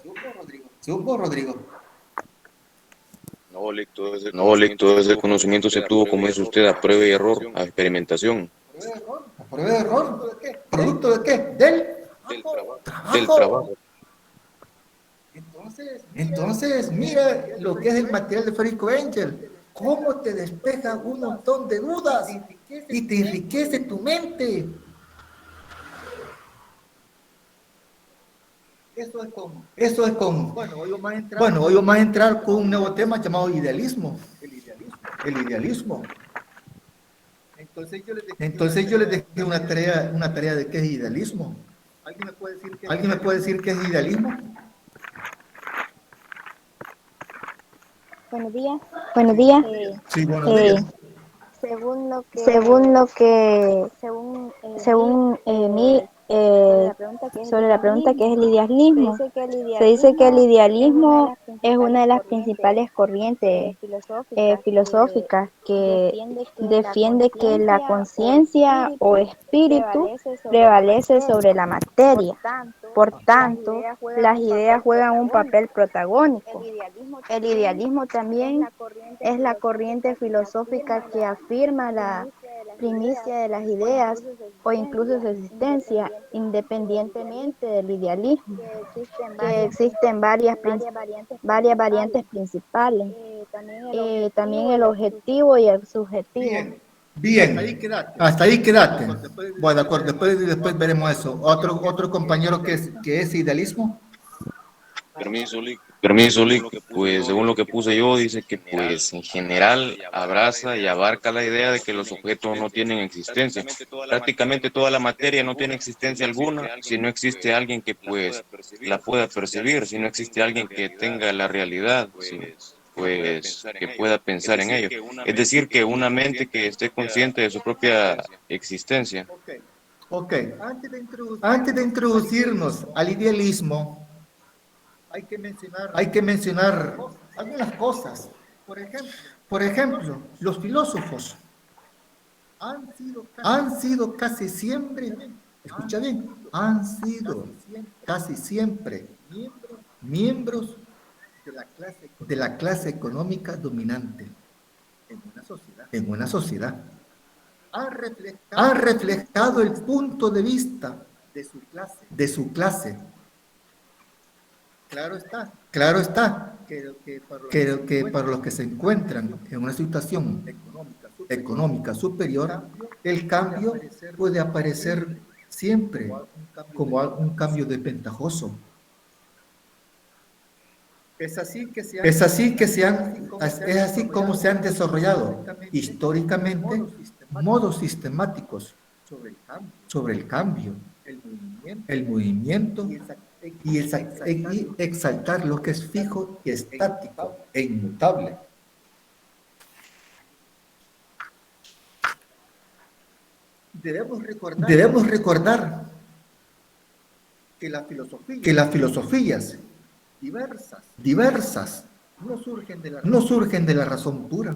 ¿Sí vos, Rodrigo? No, Lick, todo ese conocimiento se tuvo, como dice usted, a prueba y error, a experimentación. ¿A prueba de error? ¿Producto de qué? Del trabajo. Entonces, mira lo que es el material de Federico Engel. Cómo te despeja un montón de dudas y te enriquece tu mente. Eso es como. Bueno, hoy vamos a entrar con un nuevo tema llamado idealismo. El idealismo. Entonces yo les dejé una tarea de qué es idealismo. ¿Alguien me puede decir qué es idealismo? Buenos días. Sí, buenos días. Según mí, sobre la pregunta que es el idealismo, se dice que el idealismo es una de las principales corrientes filosóficas que defiende que la conciencia o espíritu prevalece sobre la materia. Por tanto, las ideas juegan un papel protagónico. El idealismo también es la corriente filosófica que afirma la primicia de las ideas o incluso su existencia, independientemente del idealismo, que existen varias variantes principales, también el objetivo y el subjetivo. Bien, hasta ahí quedaste. Bueno, de acuerdo, después veremos eso. Otro compañero que es idealismo. Permiso, Lick. Pues según lo que puse yo, dice que pues en general abraza y abarca la idea de que los objetos no tienen existencia. Prácticamente toda la materia no tiene existencia alguna si no existe alguien que pues la pueda percibir, si no existe alguien que tenga la realidad, pues que pueda pensar en ello. Es decir, que una mente que esté consciente de su propia existencia. Ok, antes de introducirnos al idealismo, hay que mencionar algunas cosas. Por ejemplo, los filósofos han sido casi siempre, escucha bien, han sido casi siempre miembros de la clase económica dominante en una sociedad. Han reflejado el punto de vista de su clase. Claro está que para los que se encuentran en una situación económica superior, el cambio puede aparecer siempre como un cambio desventajoso. Es así como se han desarrollado históricamente modos sistemáticos sobre el cambio, el movimiento y exaltar lo que es fijo y estático e inmutable. Debemos recordar que las filosofías diversas no surgen de la razón pura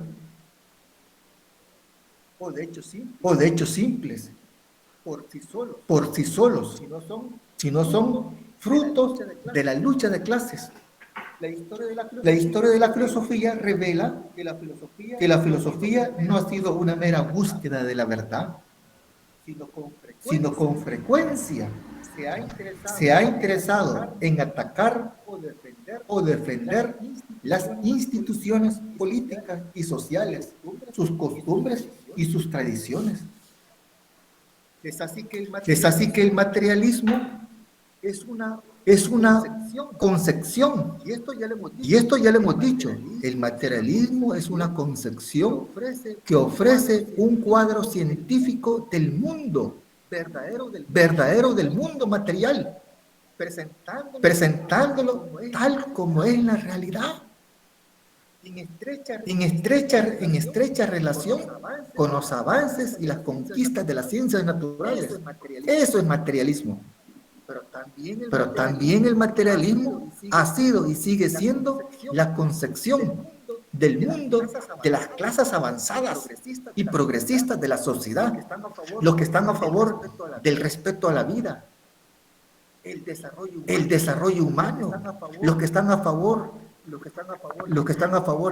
o de hechos simples por sí solos, sino son frutos de la lucha de clases. La historia de la filosofía revela que la filosofía no ha sido una mera búsqueda de la verdad, sino con frecuencia se ha interesado en atacar o defender las instituciones políticas y sociales, sus costumbres y sus tradiciones. Es así que el materialismo es una concepción, y esto ya lo hemos dicho, el materialismo es una concepción que ofrece un cuadro científico del mundo, verdadero del mundo material, presentándolo tal como es la realidad, en estrecha relación con los avances y las conquistas de las ciencias naturales. Eso es materialismo. Pero también el materialismo ha sido y sigue siendo la concepción del mundo de las clases avanzadas y progresistas de la sociedad, los que están a favor del respeto a la vida, el desarrollo humano, los que están a favor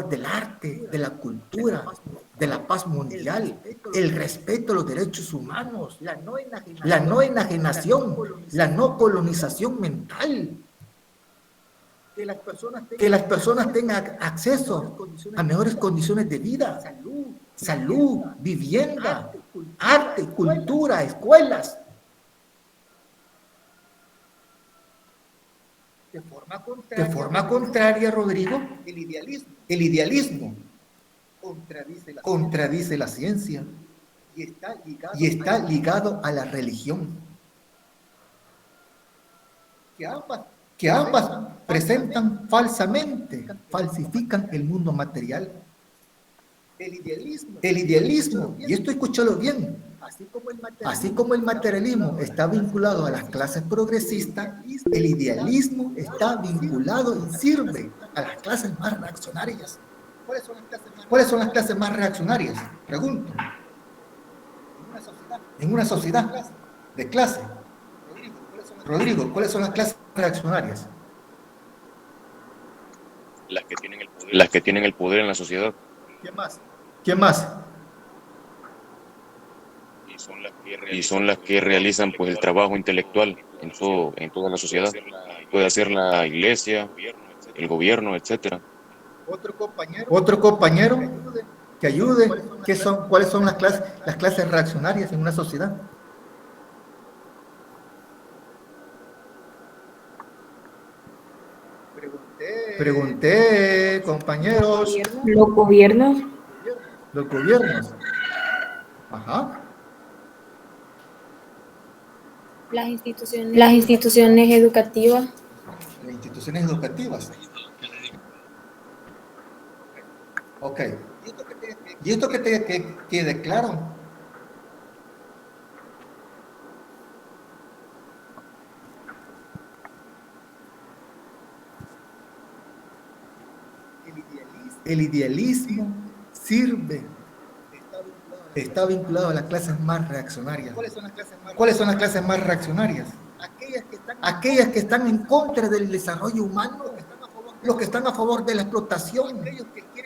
del arte, de la cultura, de la paz mundial, el respeto a los derechos humanos, la no enajenación, la no colonización mental, que las personas tengan acceso a mejores condiciones de vida, salud, vivienda, arte, cultura, escuelas. De forma contraria, Rodrigo, el idealismo contradice la ciencia y está ligado a la religión. Que ambas presentan falsifican el mundo material. El idealismo, y esto escúchalo bien, así como el materialismo está vinculado a las clases progresistas, el idealismo está vinculado y sirve a las clases más reaccionarias. ¿Cuáles son las clases más reaccionarias? Pregunto. En una sociedad de clase. Rodrigo, ¿cuáles son las clases reaccionarias? Las que tienen el poder en la sociedad. ¿Quién más? Y son las que realizan pues el trabajo intelectual en toda la sociedad. Puede ser la iglesia, el gobierno, etcétera. Otro compañero que ayude. ¿Cuáles son las clases reaccionarias en una sociedad? Pregunté, compañeros. Los gobiernos. Los gobiernos. Ajá. Las instituciones educativas. Las instituciones educativas. Ok. ¿Y esto que te quede claro? El idealismo sirve, está vinculado a las clases más reaccionarias. ¿Cuáles son las clases más reaccionarias? Aquellas que están en contra del desarrollo humano, los que están a favor de la explotación,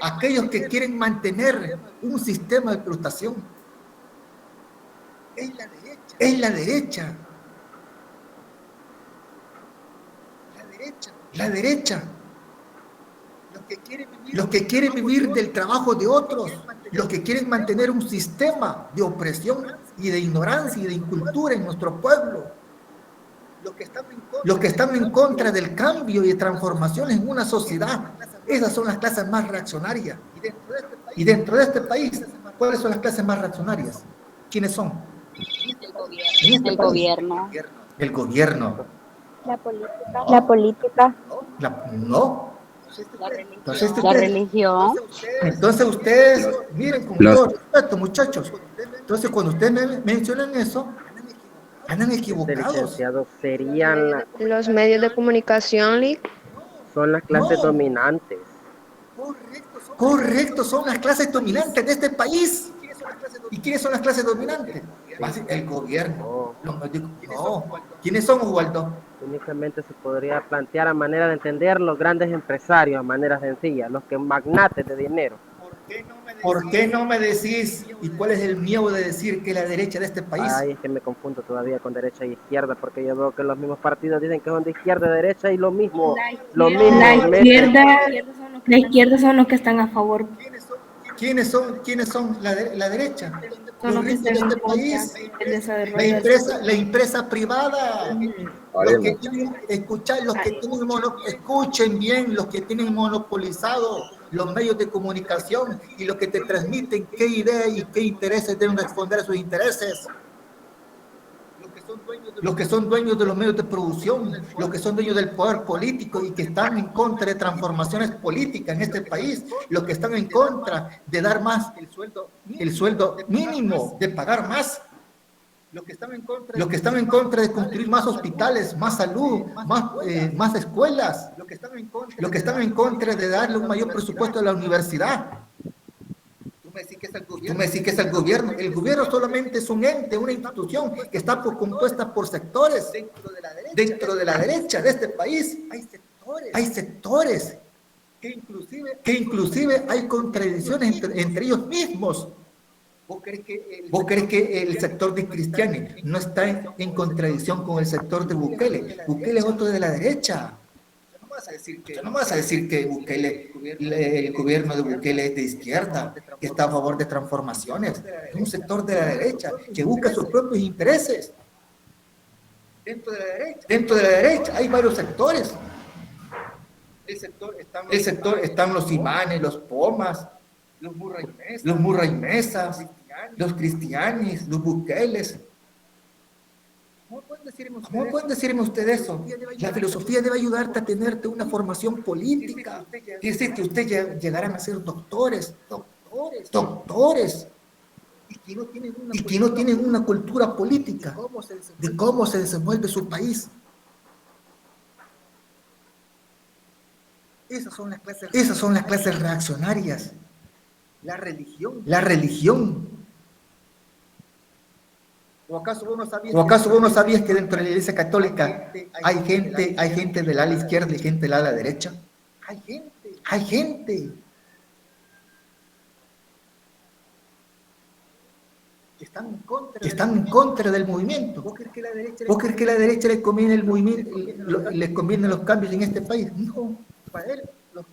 aquellos que quieren mantener un sistema de explotación. Es la derecha. La derecha. Los que quieren vivir del trabajo de otros, los que quieren mantener un sistema de opresión y de ignorancia y de incultura en nuestro pueblo. Los que están en contra del cambio y de transformaciones en una sociedad, esas son las clases más reaccionarias. Y dentro de este país, ¿cuáles son las clases más reaccionarias? ¿Quiénes son? El gobierno. El gobierno. La política. No. Entonces, La religión. Entonces ustedes, miren con todo respeto, muchachos. Entonces cuando ustedes me mencionan eso, andan equivocados. Licenciado, serían Los medios de comunicación, Lick. son las clases No. dominantes. Correcto, son las clases dominantes de este país. ¿Y quiénes son las clases dominantes? El gobierno. No. ¿Quiénes son, Oswaldo? Únicamente se podría plantear a manera de entender los grandes empresarios, a manera sencilla, los que magnates de dinero. ¿Por qué no me decís y cuál es el miedo de decir que la derecha de este país? Ay, es que me confundo todavía con derecha y izquierda, porque yo veo que los mismos partidos dicen que son de izquierda, derecha y lo mismo. La izquierda son los que están a favor. ¿Quiénes son la derecha? Son los que ricos de están este en contra país. del desarrollo. La empresa privada. Los que tienen, escuchen bien, los que tienen monopolizado los medios de comunicación y los que te transmiten qué ideas y qué intereses deben responder a sus intereses. Los que son dueños de los medios de producción, los que son dueños del poder político y que están en contra de transformaciones políticas en este país, los que están en contra de dar más el sueldo mínimo, de pagar más, los que están en contra de construir más hospitales, más salud, más escuelas, los que están en contra de darle un mayor presupuesto a la universidad. Tú me decís que es el gobierno. El gobierno solamente es un ente, una institución que está compuesta por sectores. Dentro de la derecha de este país hay sectores que inclusive hay contradicciones entre ellos mismos. ¿Vos crees que el sector de Cristiani no está en contradicción con el sector de Bukele? Bukele es otro de la derecha. No me vas a decir que el gobierno de Bukele es de izquierda, que está a favor de transformaciones. Es un sector de la derecha que busca sus propios intereses. Dentro de la derecha hay varios sectores. El sector están los imanes, los pomas, los murraimesas, los cristianis, los bukeles. ¿Cómo pueden decirme ustedes eso? La filosofía debe ayudarte a tenerte una formación política. Quiere decir que ustedes llegarán a ser doctores. Y que no tienen una cultura política de cómo se desenvuelve su país. Esas son las clases reaccionarias. La religión. ¿O acaso vos no sabías que dentro de la Iglesia Católica hay gente del ala izquierda y gente del ala derecha? Hay gente. Que están en contra del movimiento. ¿Vos crees que la derecha le conviene el movimiento, le convienen los cambios en este país? No,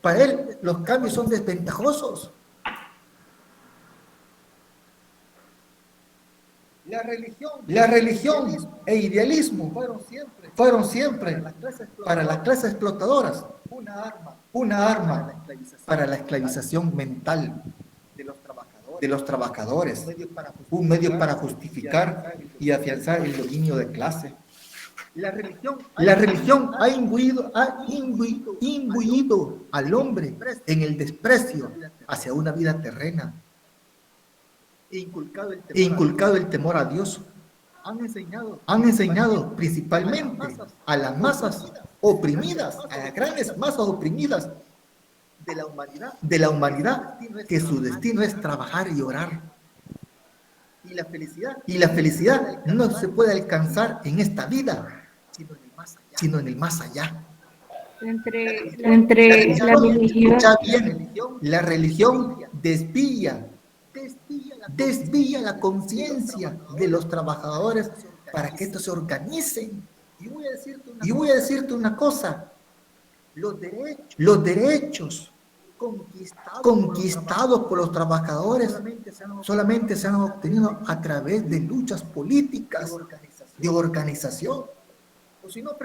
para él los cambios son desventajosos. La religión e idealismo fueron siempre para las clases explotadoras una arma para la esclavización mental de los trabajadores, un medio para justificar y afianzar el dominio de clase. La religión ha imbuido al hombre en el desprecio hacia una vida terrena. E inculcado el temor a Dios. Han enseñado principalmente a las masas oprimidas, a las grandes masas oprimidas de la humanidad, que su destino es trabajar y orar. Y la felicidad no se puede alcanzar en esta vida, sino en el más allá. Entre la religión. La religión desvía la conciencia de los trabajadores para que estos se organicen. Y voy a decirte una cosa: los derechos conquistados por los trabajadores solamente se han obtenido a través de luchas políticas, de organización. O si no,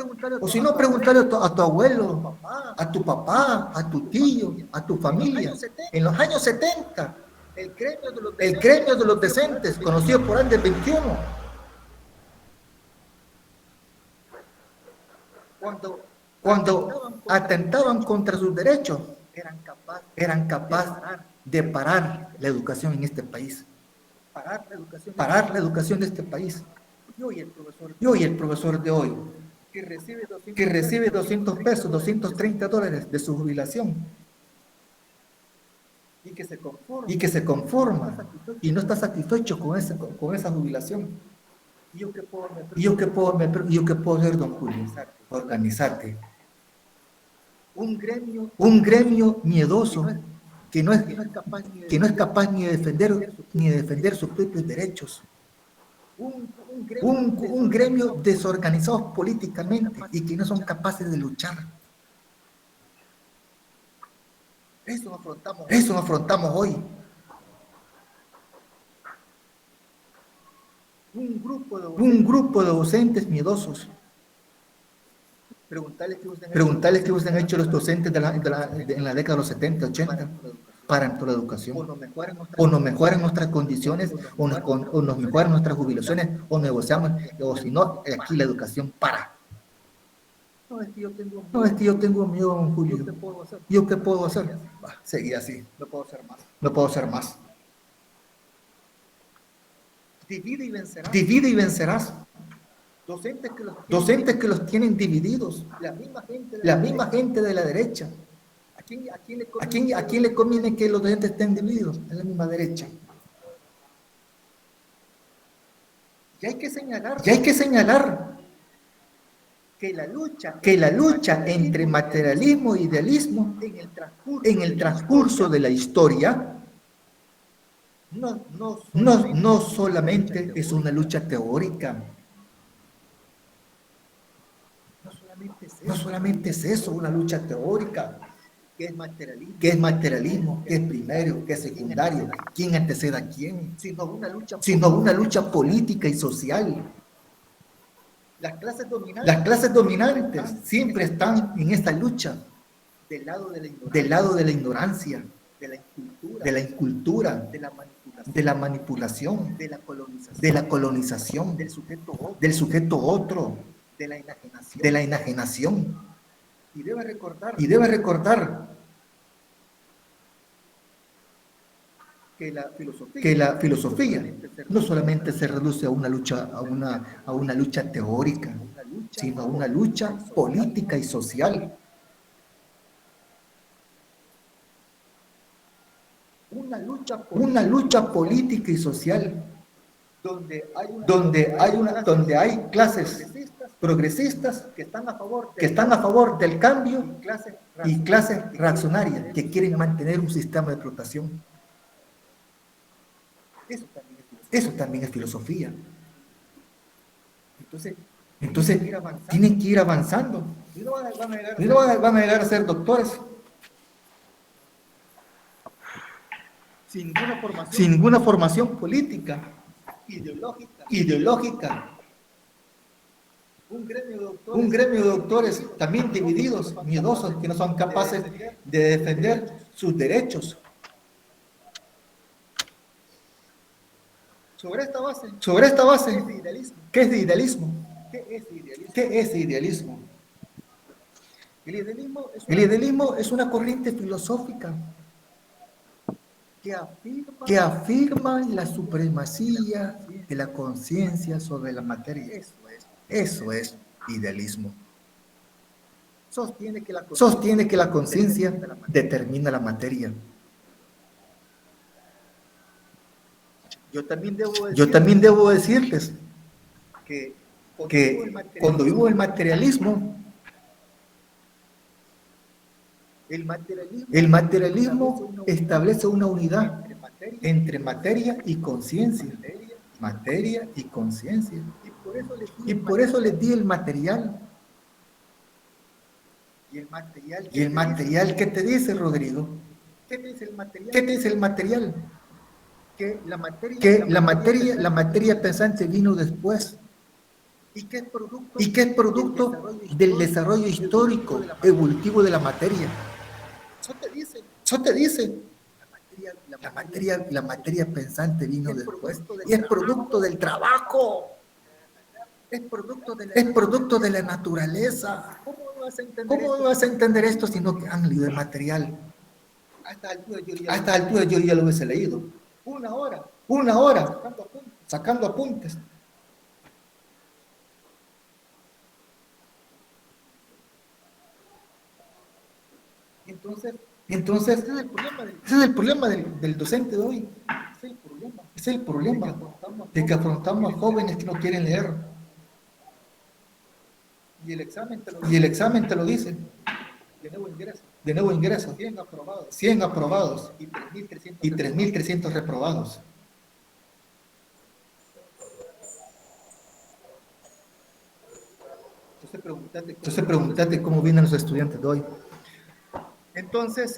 preguntarle a tu abuelo, a tu papá, a tu tío, a tu familia. En los años 70, el gremio de los decentes, conocido por Andes 21, cuando atentaban contra sus derechos, eran capaces de parar la educación en este país. Parar la educación de este país. Y hoy el profesor de hoy, que recibe 200 pesos, 230 dólares de su jubilación, y que se conforma y no está satisfecho con esa jubilación. ¿Y yo qué puedo hacer, don Julio? Organizarte. Un gremio miedoso que no es capaz ni de defender sus propios derechos. Un gremio desorganizado políticamente y que no son capaces de luchar. Eso afrontamos hoy. Un grupo de docentes miedosos. Preguntarles qué han hecho los docentes en la década de los 70, 80 para la educación. O nos mejoran nuestras condiciones, o nos mejoran nuestras jubilaciones, o negociamos, o si no, aquí la educación para. No, es que yo tengo miedo, don Julio. ¿Yo qué puedo hacer? Seguir así. No puedo hacer más. Divide y vencerás. Docentes que los tienen divididos. La misma gente de la derecha. ¿A quién le conviene que los docentes estén divididos? A la misma derecha. Y hay que señalar que la lucha entre materialismo e idealismo en el transcurso de la historia no solamente es una lucha teórica. No solamente es eso, una lucha teórica. ¿Qué es materialismo? ¿Qué es primario? ¿Qué es secundario? ¿Quién antecede a quién? Sino una lucha política y social. Las clases dominantes siempre están en esta lucha del lado de la ignorancia, de la incultura, de la manipulación, de la colonización, del sujeto otro, de la enajenación. Y debe recordar que la filosofía no solamente se reduce a una lucha teórica, sino a una lucha política y social. Una lucha política y social donde hay clases progresistas que están a favor del cambio y clases reaccionarias que quieren mantener un sistema de explotación. Eso también es filosofía. Entonces tienen que ir avanzando. Y no van a llegar a ser doctores sin ninguna formación política, ideológica. Un gremio de doctores también divididos, miedosos, que no son capaces de defender sus derechos. Sobre esta base, ¿qué es idealismo? ¿Qué es idealismo? El idealismo es una corriente filosófica que afirma la supremacía de la conciencia sobre la materia. Eso es idealismo. Sostiene que la conciencia determina la materia. Yo también debo decirles que cuando vivo el materialismo establece una unidad entre materia y conciencia. Materia y conciencia. Y por eso les di el material. ¿Y el material qué te dice, Rodrigo? ¿Qué te dice el material? Que la materia pensante vino después. y que es producto del desarrollo histórico, evolutivo de la materia. Eso te dice. La materia pensante vino después y es producto del trabajo. Es producto de la naturaleza. ¿Cómo vas a entender esto si no han leído el material? A esta altura yo ya lo hubiese leído. Una hora, sacando apuntes. Entonces, ese es el problema del docente de hoy. Es el problema de que afrontamos a jóvenes que no quieren leer. Y el examen te lo dice. De nuevo ingreso. 100 aprobados. Y 3.300 reprobados. Entonces pregúntate cómo vienen los estudiantes de hoy. Entonces,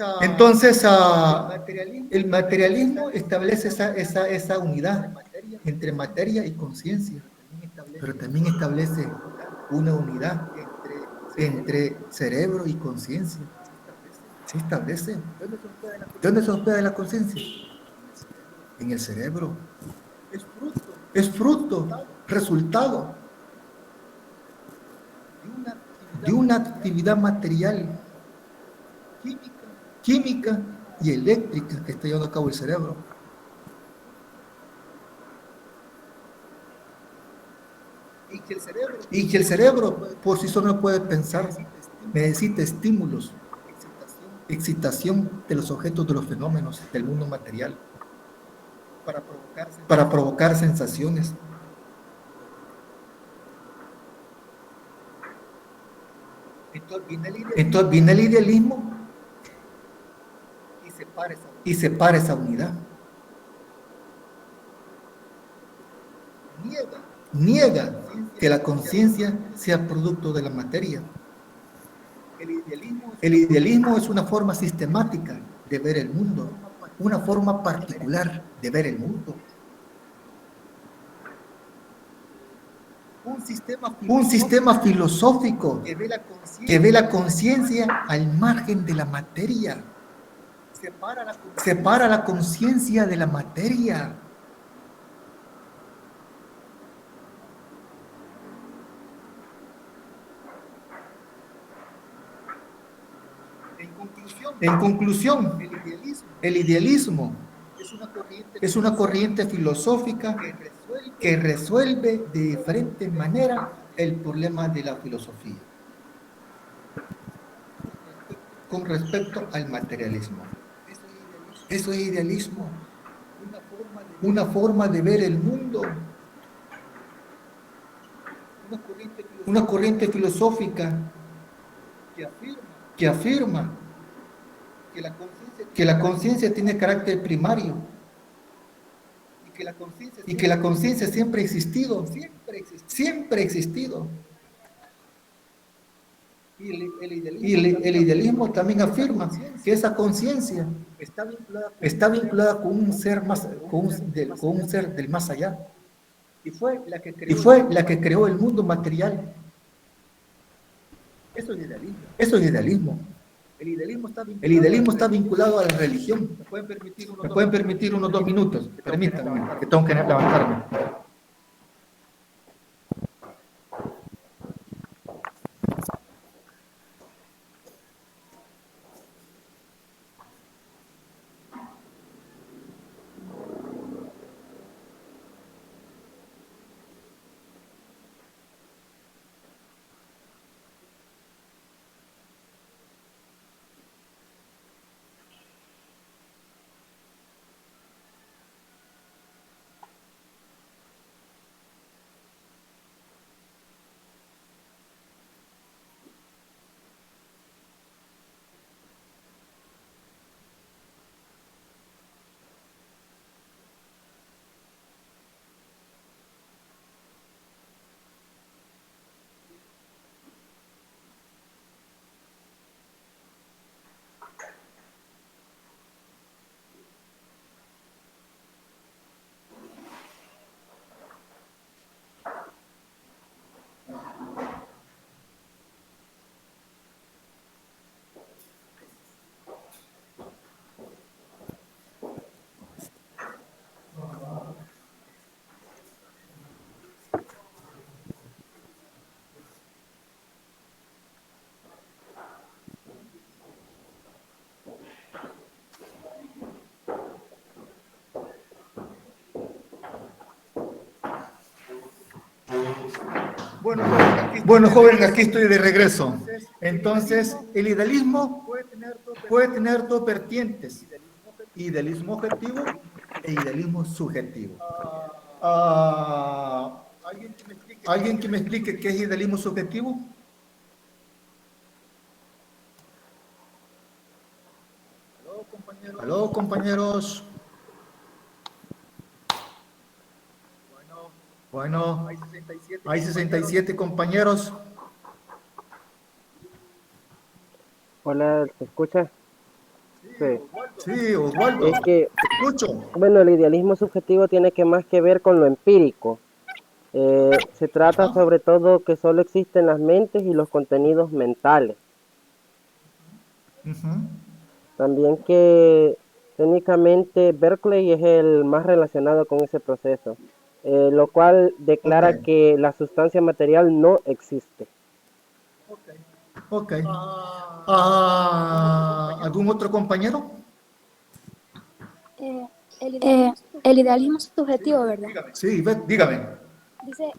el materialismo establece esa unidad entre materia y conciencia, pero también establece una unidad entre cerebro y conciencia. Se establece. ¿Dónde se hospeda la conciencia? En el cerebro. Es fruto, resultado de una actividad material, química y eléctrica que está llevando a cabo el cerebro. Y que el cerebro por sí solo no puede pensar, necesita estímulos, excitación de los objetos, de los fenómenos del mundo material para provocar sensaciones. Entonces viene el idealismo y separa esa unidad. Niega que la conciencia sea producto de la materia. El idealismo es una forma sistemática de ver el mundo, una forma particular de ver el mundo. Un sistema filosófico que ve la conciencia al margen de la materia. Separa la conciencia de la materia. En conclusión, el idealismo es una corriente filosófica que resuelve de diferente manera el problema de la filosofía con respecto al materialismo. Eso es idealismo, una forma de ver el mundo, una corriente filosófica que afirma que la conciencia tiene carácter primario y que la conciencia siempre ha existido, siempre ha existido. Y el idealismo también afirma que esa conciencia está vinculada con un ser más, con un ser del más allá. Y fue la que creó el mundo material. Eso es idealismo. El idealismo está vinculado a la religión. ¿Me pueden permitir unos 2 minutos? Permítanme, que tengo que levantarme. Bueno, joven, aquí estoy de regreso. Entonces, el idealismo puede tener dos vertientes: idealismo objetivo e idealismo subjetivo. ¿Alguien que me explique qué es idealismo subjetivo? Aló, compañeros. Bueno, hay 67 compañeros. Hola, ¿se escucha? Sí. Sí, Osvaldo. Es que, Escucho. bueno, el idealismo subjetivo tiene que más que ver con lo empírico. Se trata sobre todo que solo existen las mentes y los contenidos mentales. También que técnicamente Berkeley es el más relacionado con ese proceso, lo cual declara que la sustancia material no existe. Ok. ¿Algún otro compañero? El idealismo subjetivo, ¿verdad? Sí, dígame. Dice,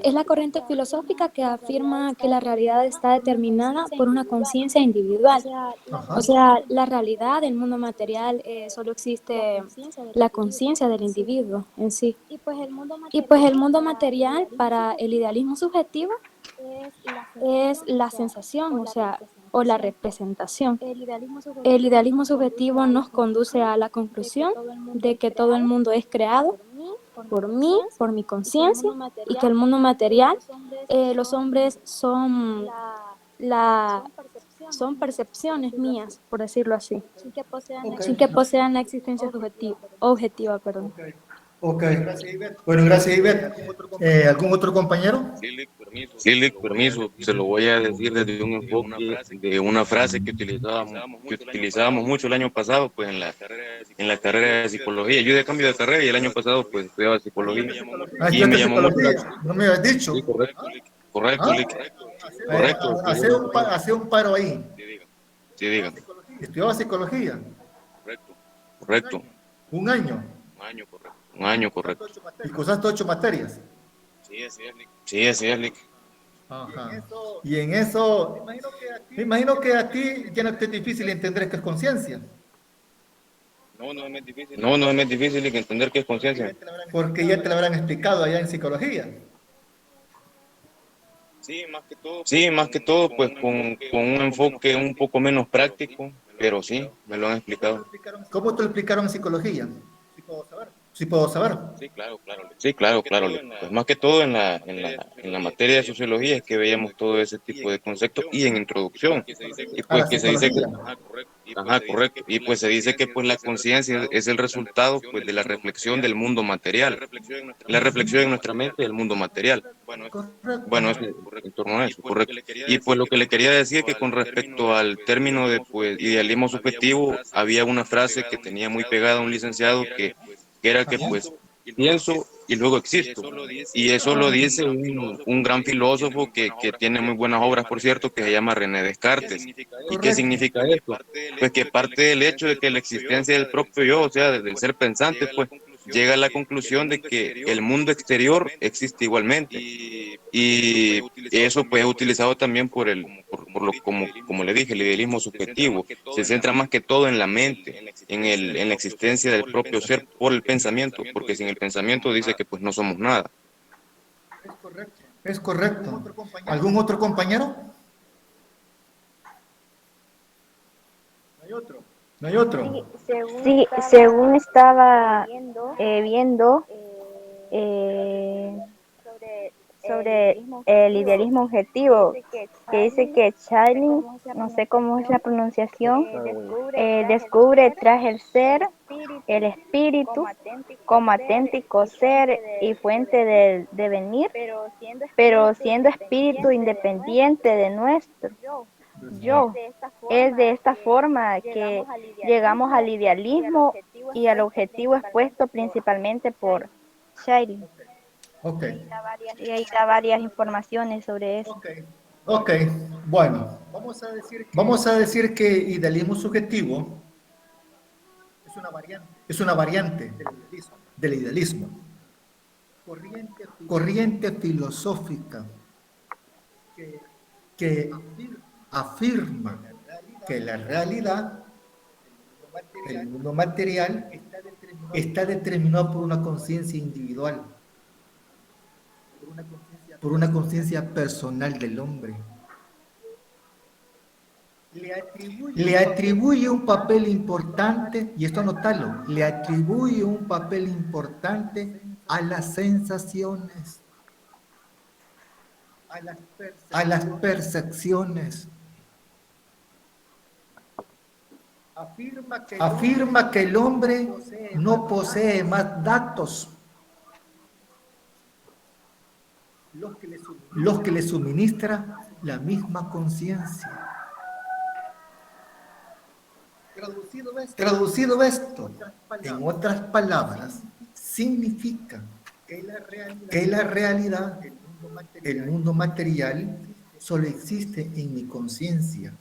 es la corriente filosófica que afirma que la realidad está determinada por una conciencia individual. O sea, la realidad, el mundo material, solo existe la conciencia del individuo en sí. Y pues el mundo material para el idealismo subjetivo es la sensación, o sea, o la representación. El idealismo subjetivo nos conduce a la conclusión de que todo el mundo es creado por mí, por mi conciencia, y que el mundo material, los hombres son son percepciones mías, por decirlo así, sin que posean la existencia objetiva, perdón. Ok. Bueno, gracias, Ivette. ¿Algún otro compañero? Sí, Lick, permiso, se lo voy a decir desde un enfoque de una frase que utilizábamos mucho el año pasado, pues en la carrera de psicología. Yo de cambio de carrera y el año pasado pues estudiaba psicología. Y me llamó mucho la... No me habías dicho. Sí, correcto, Lick. Correcto. Hace un paro ahí. Sí, dígame. ¿Estudiaba psicología? Correcto. ¿Un año? Un año, correcto. ¿Y cursaste 8 materias? Sí, así es, Lick. Ajá. Y en eso, me imagino que a ti ya no te es difícil entender qué es conciencia. No, no es más difícil Lick, entender qué es conciencia. Porque ya te lo habrán explicado allá en psicología. Sí, más que todo, pues con un enfoque un poco menos práctico, pero sí, me lo han explicado. ¿Cómo te lo explicaron en psicología? ¿Sí puedo saber? Sí, claro. Pues más que todo en la materia de sociología es que veíamos todo ese tipo de conceptos y en introducción. Y pues que se dice que, correcto. Y pues se dice que pues la conciencia es el resultado pues de la reflexión del mundo material. La reflexión en nuestra mente del mundo material. Bueno, es en torno a eso, correcto. Y pues lo que le quería decir es que con respecto al término de pues idealismo subjetivo, había una frase que tenía muy pegada un licenciado que era que pues pienso y luego existo. Y eso lo dice un gran filósofo que tiene muy buenas obras, por cierto, que se llama René Descartes. ¿Y qué significa esto? Pues que parte del hecho de que la existencia del propio yo, o sea, del ser pensante, pues llega a la conclusión de que el mundo exterior existe igualmente. Y eso pues es utilizado también por como le dije, el idealismo subjetivo. Se centra más que todo en la mente, en la existencia del propio ser por el pensamiento, porque sin el pensamiento dice que pues no somos nada. Es correcto. ¿Algún otro compañero? ¿No hay otro? Sí, según estaba viendo sobre el idealismo objetivo, que dice que Charlie, no sé cómo es la pronunciación, descubre tras el ser, el espíritu, como auténtico ser y fuente del devenir, pero siendo espíritu independiente de nuestro yo. Es de esta forma que llegamos al idealismo y al objetivo expuesto principalmente por Shiley. Okay. Y ahí da varias informaciones sobre eso. Ok, bueno, vamos a decir que idealismo subjetivo es una variante del idealismo. corriente filosófica que afirma que la realidad, el mundo material, está determinado por una conciencia individual, por una conciencia personal del hombre. Le atribuye un papel importante, y esto anótalo, le atribuye un papel importante a las sensaciones, a las percepciones. Afirma que el hombre no posee más datos, los que le suministra la misma conciencia. Traducido esto, en otras palabras, significa que la realidad, el mundo material, solo existe en mi conciencia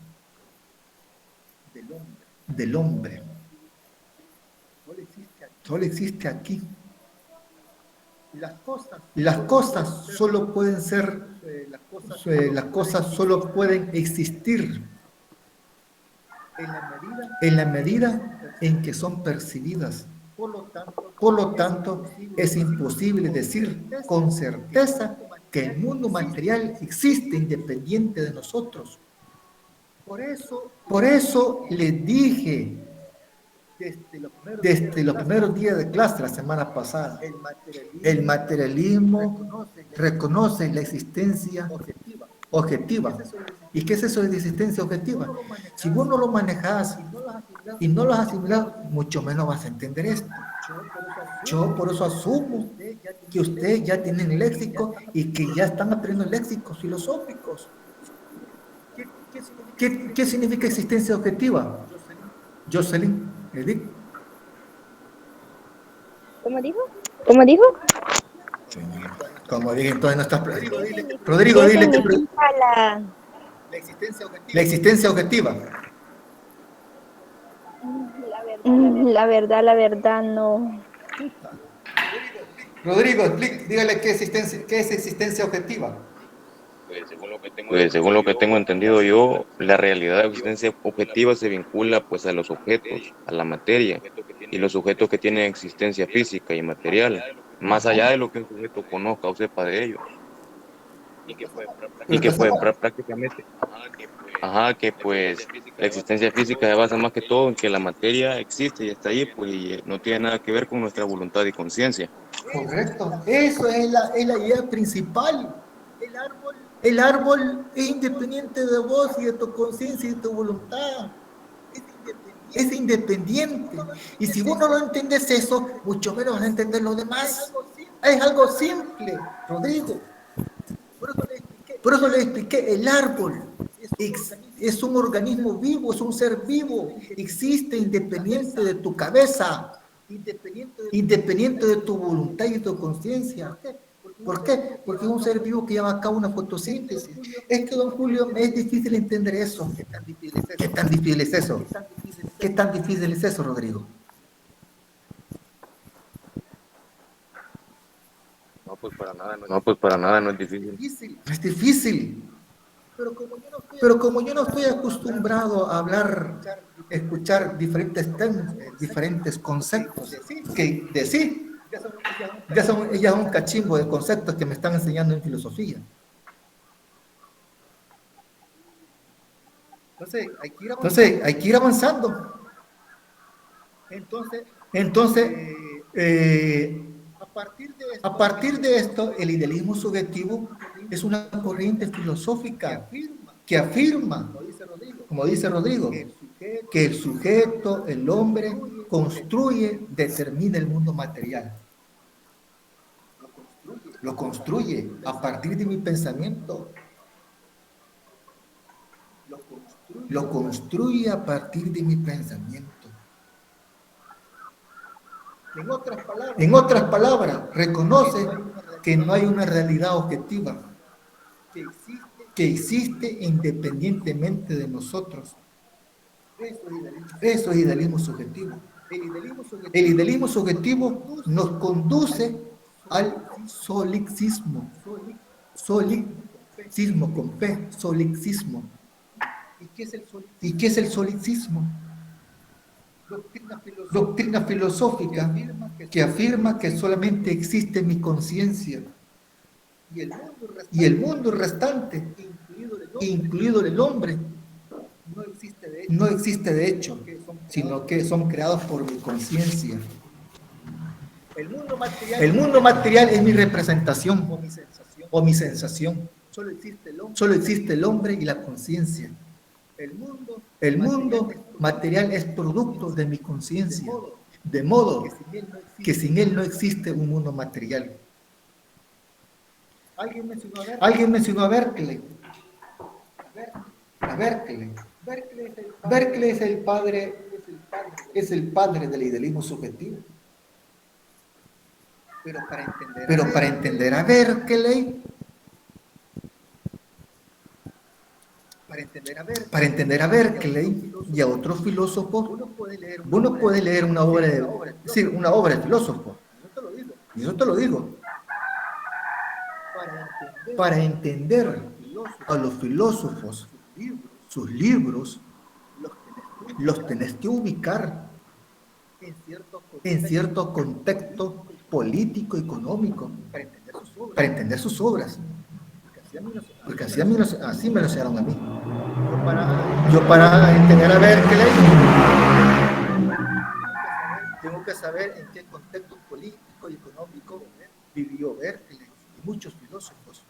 del hombre. Solo existe aquí. Las cosas solo pueden ser, las cosas solo pueden existir en la medida en que son percibidas. Por lo tanto, es imposible decir con certeza que el mundo material existe independiente de nosotros. Por eso les dije desde los primeros días de clase la semana pasada, el materialismo reconoce la existencia objetiva. ¿Y qué es eso de existencia objetiva? Si vos no lo manejas y no lo has asimilado, mucho menos vas a entender esto. Yo por eso asumo que ustedes ya tienen léxico y que ya están aprendiendo léxicos filosóficos. ¿Qué significa existencia objetiva? Jocelyn, Edith. ¿Cómo dijo? ¿Cómo dijo? Como dije, entonces no estás... Rodrigo, dile que... La existencia objetiva. La verdad no. Rodrigo, dígale qué es existencia objetiva. Pues según lo que tengo entendido yo, la realidad de existencia objetiva se vincula pues a los objetos, a la materia, y los sujetos que tienen existencia física y material, más allá de lo que un sujeto conozca o sepa de ellos. Y que fue prácticamente, que pues la existencia física se basa más que todo en que la materia existe y está ahí, pues y no tiene nada que ver con nuestra voluntad y conciencia. Correcto, eso es la idea principal. El árbol es independiente de vos y de tu conciencia y de tu voluntad. Es independiente. Y si vos no lo entendés eso, mucho menos vas a entender lo demás. Es algo simple, Rodrigo. Por eso le expliqué, el árbol es un organismo vivo, es un ser vivo. Existe independiente de tu cabeza, independiente de tu voluntad y de tu conciencia. ¿Por qué? Porque es un ser vivo que lleva a cabo una fotosíntesis. Es que, don Julio, es difícil entender eso. ¿Qué tan difícil es eso? ¿Qué tan difícil es eso, Rodrigo? No, pues para nada no es difícil. Es difícil. Pero como yo no estoy acostumbrado a hablar, escuchar diferentes conceptos, que decir, ya son un cachimbo de conceptos que me están enseñando en filosofía. Entonces, hay que ir avanzando. Entonces, a partir de esto, el idealismo subjetivo es una corriente filosófica que afirma, como dice Rodrigo, que el sujeto, el hombre, construye, determina el mundo material. Lo construye a partir de mi pensamiento. Lo construye a partir de mi pensamiento. En otras palabras, reconoce que no hay una realidad objetiva, que existe independientemente de nosotros. Eso es idealismo subjetivo. El idealismo subjetivo nos conduce al solipsismo. Solipsismo con P, solipsismo. ¿Y qué es el solipsismo? Doctrina filosófica que afirma que solamente existe mi conciencia y el mundo restante, incluido el hombre, no existe de hecho, sino que son creados por mi conciencia. El mundo material es mi representación o mi sensación. Solo existe el hombre y la conciencia. El mundo material es producto de mi conciencia, de modo que sin él no existe un mundo material. Alguien mencionó a Berkeley. Berkeley es el padre del idealismo subjetivo. Pero para entender a Berkeley, y a otros filósofos, uno puede leer una obra de filósofo. Y eso te lo digo. Para entender a los filósofos, sus libros, los tenés que ubicar en cierto contexto político, económico, para entender sus obras. Porque así me lo enseñaron a mí. Yo para entender a Berkeley tengo que saber en qué contexto político y económico vivió Berkeley y muchos filósofos.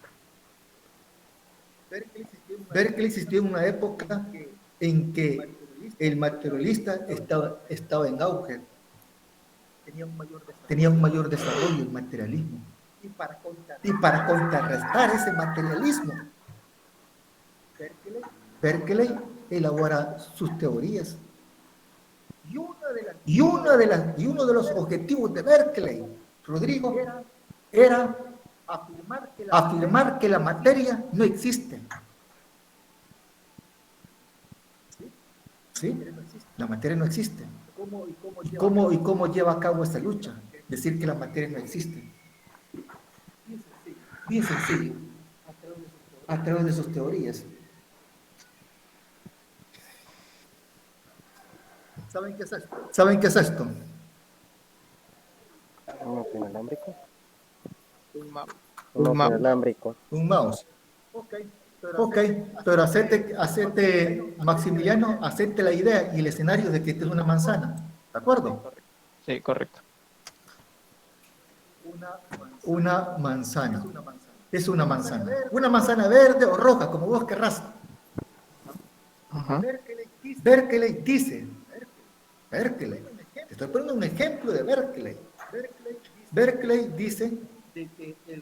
Berkeley existió en una época en que el materialista estaba en auge. Tenía un mayor desarrollo el materialismo. Y para contrarrestar ese materialismo, Berkeley elabora sus teorías. Y uno de los objetivos de Berkeley, Rodrigo, era afirmar que la materia no existe. ¿Sí? La materia no existe. ¿Y cómo lleva a cabo esta lucha? Decir que la materia no existe. Bien sencillo. A través de sus teorías. ¿Saben qué es esto? ¿Un inalámbrico? Un mouse. Inalámbrico. Un mouse. Ok, pero hacete, Maximiliano, acepte la idea y el escenario de que esta es una manzana. ¿De acuerdo? Sí, correcto. Una manzana. Es una manzana. Una manzana verde o roja, como vos querrás. Ajá. Berkeley dice, te estoy poniendo un ejemplo de Berkeley. Berkeley dice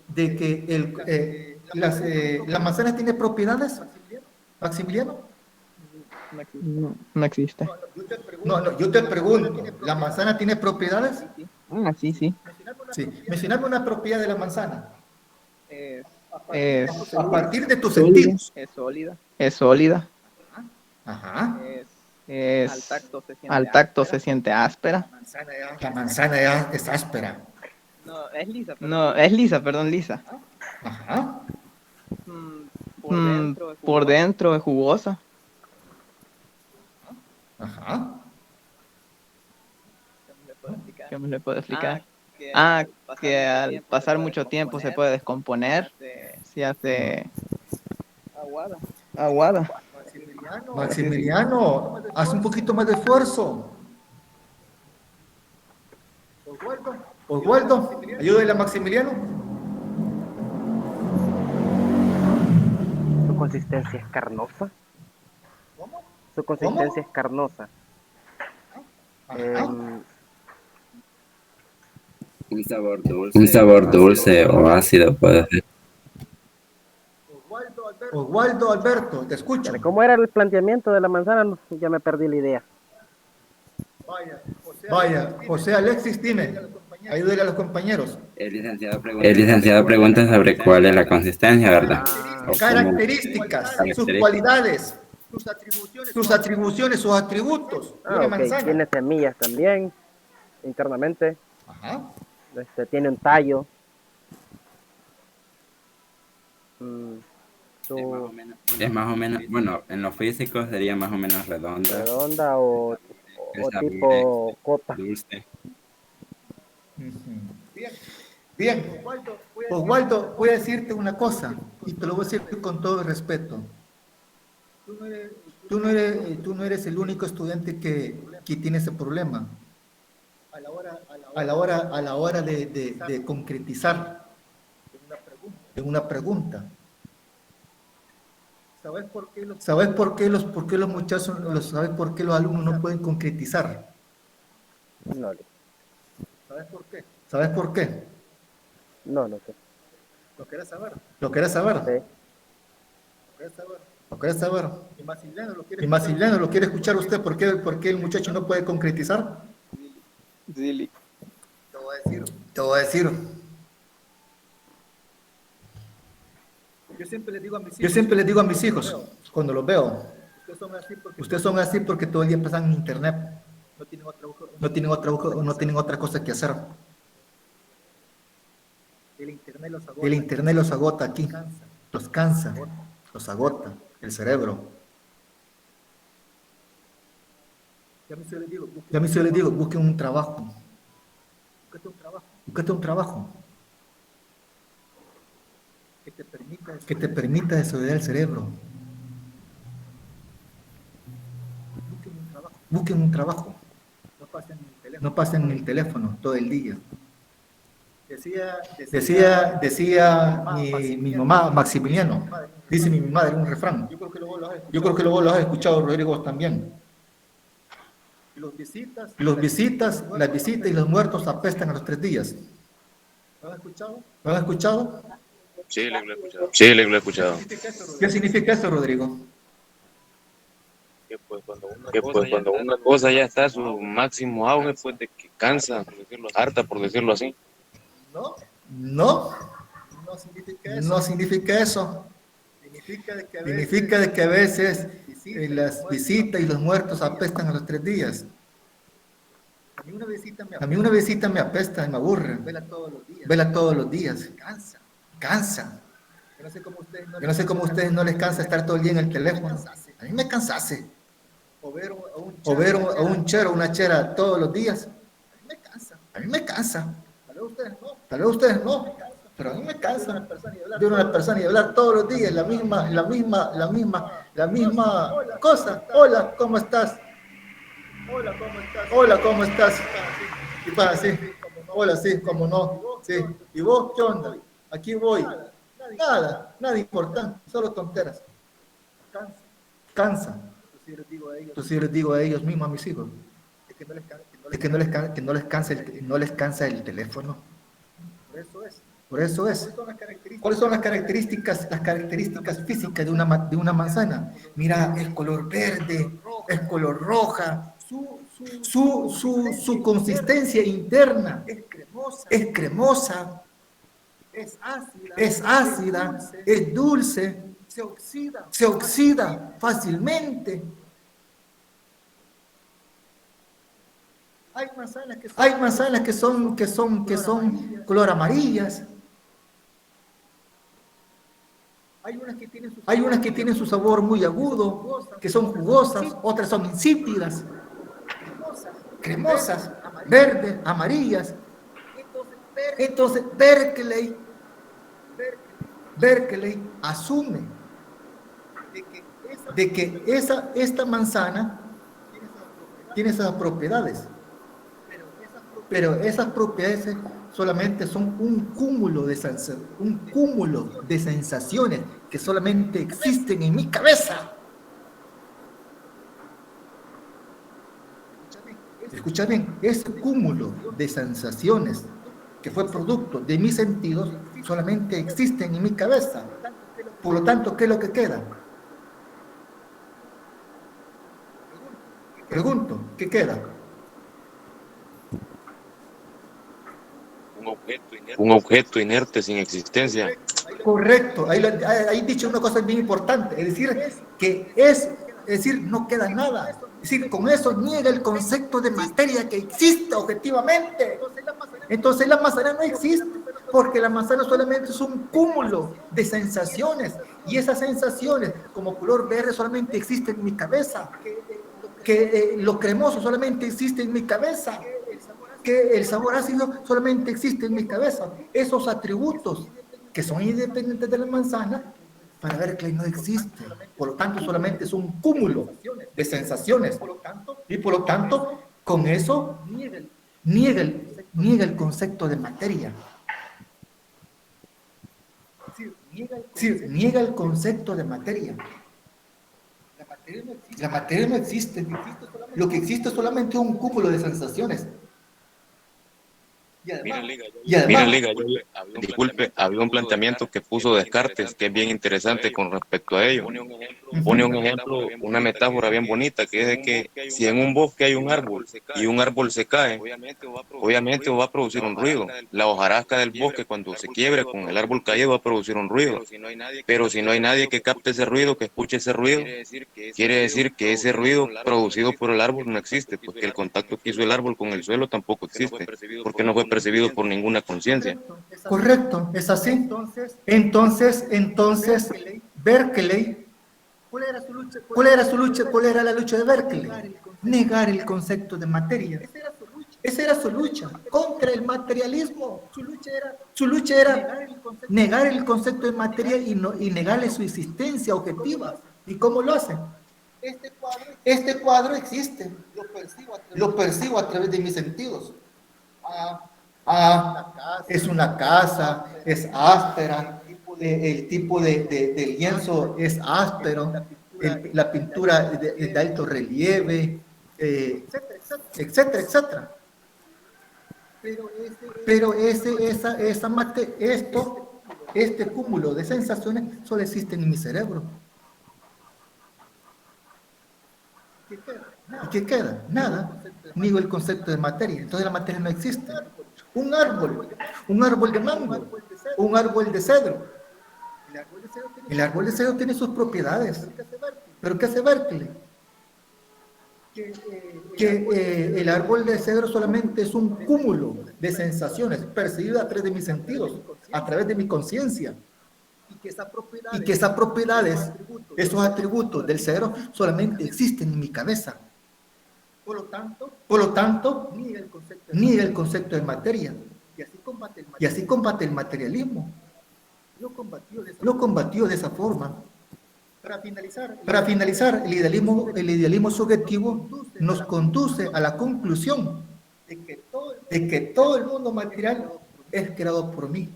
de que la manzana tiene propiedades, Maximiliano. No existe. No, yo te pregunto, ¿la manzana tiene propiedades? Ah, sí. Sí. Mencioname una propiedad de la manzana. A partir de tus sentidos. Es sólida. Ajá. Al tacto se siente áspera. La manzana ya es áspera. No, es lisa, perdón, lisa. Ajá. Por dentro es jugosa. Ajá. ¿Qué me le puedo explicar? Que al pasar mucho tiempo se puede descomponer. Se hace aguada. Maximiliano, haz un poquito más de esfuerzo. Oswaldo, ayúdale a Maximiliano. ¿Su consistencia es carnosa? Su consistencia es carnosa. Un sabor dulce o ácido puede ser. Oswaldo, Alberto, te escucho. ¿Cómo era el planteamiento de la manzana? No, ya me perdí la idea. Vaya, José Alexis, dime, ayúdale a los compañeros. El licenciado pregunta sobre cuál es la consistencia, ¿verdad? Características, sus cualidades, sus atribuciones, sus atributos. Una manzana. Tiene semillas también, internamente. Ajá. Tiene un tallo. Es más o menos, bueno, en lo físico sería más o menos redonda. Redonda o El sabor tipo copa. dulce. Bien, Osvaldo, voy a decirte una cosa, y te lo voy a decir con todo el respeto. Tú no eres el único estudiante que tiene ese problema. A la hora de concretizar en una pregunta. ¿Sabes por qué los muchachos, sabes por qué los alumnos no pueden concretizar? No, ¿Sabes por qué? no sé. ¿Lo querés saber? Sí. ¿Lo querés saber? ¿Y Maciliano lo quiere escuchar usted? ¿Por qué el muchacho no puede concretizar? Zili. Te voy a decir. Yo siempre les digo a mis hijos, cuando los veo, ustedes son así porque todo el día pasan en internet. No tienen otra cosa que hacer. El internet los agota aquí, los cansa, los agota el cerebro. Y a mí se les digo, busquen un trabajo. Búscate un trabajo que te permita desarrollar el cerebro. Busquen un trabajo. No pasen en el teléfono todo el día. Decía mi mamá, Maximiliano, dice mi madre un refrán. Yo creo que luego lo has escuchado, Rodrigo, también. Las visitas y los muertos apestan a los 3 días. ¿Lo has escuchado? Sí, lo he escuchado. Sí, lo he escuchado. ¿Qué significa eso, Rodrigo? Que pues cuando una cosa ya está a su máximo auge, pues de que cansa, por decirlo, harta, por decirlo así. No significa eso. Significa de que a veces las visitas y los muertos apestan a los 3 días. A mí una visita me apesta y me aburre. Vela todos los días. Cansa. Yo no sé cómo a ustedes no les cansa estar todo el día en el teléfono. A mí me cansase. O ver a un chero o una chera todos los días. A mí me cansa. Tal vez ustedes no. Pero a mí me cansa de una persona y hablar todos los días la misma cosa. Hola, ¿cómo estás? Hola, ¿cómo estás? Y para así. Hola, sí, cómo no. Sí. ¿Y vos qué onda? Aquí voy. Nada importante, solo tonteras. Cansa. Entonces les digo a ellos mismos, a mis hijos, que no les cansa el teléfono. Por eso es. ¿Cuáles son las características físicas de una manzana? Mira, el color verde, el color roja, su consistencia interna es cremosa, es ácida, es dulce, se oxida fácilmente. Hay manzanas que son color amarillas. Hay unas que tienen su sabor muy agudo, que son jugosas, otras son insípidas, cremosas, verdes, amarillas. Entonces Berkeley asume de que esta manzana tiene esas propiedades, pero esas propiedades solamente son un cúmulo de sensaciones que solamente existen en mi cabeza. Escucha bien, ese cúmulo de sensaciones que fue producto de mis sentidos solamente existen en mi cabeza. Por lo tanto, ¿qué es lo que queda? Pregunto, ¿qué queda? Un objeto inerte sin existencia. Correcto, ahí dicho una cosa bien importante, es decir, no queda nada. Es decir, con eso niega el concepto de materia que existe objetivamente. Entonces la manzana no existe. Porque la manzana solamente es un cúmulo de sensaciones. Y esas sensaciones, como color verde, solamente existen en mi cabeza. Que lo cremoso solamente existe en mi cabeza. Que el sabor ácido solamente existe en mi cabeza. Esos atributos que son independientes de la manzana, para Berkeley no existe. Por lo tanto, solamente es un cúmulo de sensaciones. Y por lo tanto, con eso niega el concepto de materia. Sí, niega el concepto de materia. La materia no existe. Lo que existe es solamente un cúmulo de sensaciones. Y además, Liga, disculpe, había un planteamiento que puso Descartes que es bien interesante con respecto a ello. Pone un ejemplo, una metáfora bien bonita, que es de que si en un bosque hay un árbol y un árbol se cae, obviamente va a producir un ruido. La hojarasca del bosque, cuando se quiebre con el árbol caído, va a producir un ruido. Pero si no hay nadie que capte ese ruido, que escuche ese ruido, quiere decir que ese ruido producido por el árbol no existe, porque el contacto que hizo el árbol con el suelo tampoco existe, porque no fue percibido por ninguna conciencia. Correcto, es así. Entonces, Berkeley, ¿cuál era su lucha? ¿Cuál era la lucha de Berkeley? Negar el concepto de materia. Esa era su lucha contra el materialismo. Su lucha era negar el concepto de materia y negarle su existencia objetiva. ¿Y cómo lo hacen? Este cuadro existe. Lo percibo a través de mis sentidos. Es una casa, es áspera, el tipo de lienzo es áspero, la pintura de alto relieve, etcétera, etcétera. Pero este cúmulo de sensaciones solo existe en mi cerebro. ¿Y qué queda? Nada. Niego el concepto de materia. Entonces la materia no existe. Un árbol de mango, un árbol de cedro. El árbol de cedro tiene sus propiedades. ¿Pero qué hace Berkeley? Que el árbol de cedro solamente es un cúmulo de sensaciones percibidas a través de mis sentidos, a través de mi conciencia. Y que esas propiedades, esos atributos del cedro solamente existen en mi cabeza. Por lo tanto, niega el concepto de materia. Y así combate el materialismo. Lo combatió de esa forma. Para finalizar, el idealismo subjetivo nos conduce a la conclusión de que todo el mundo material es creado por mí,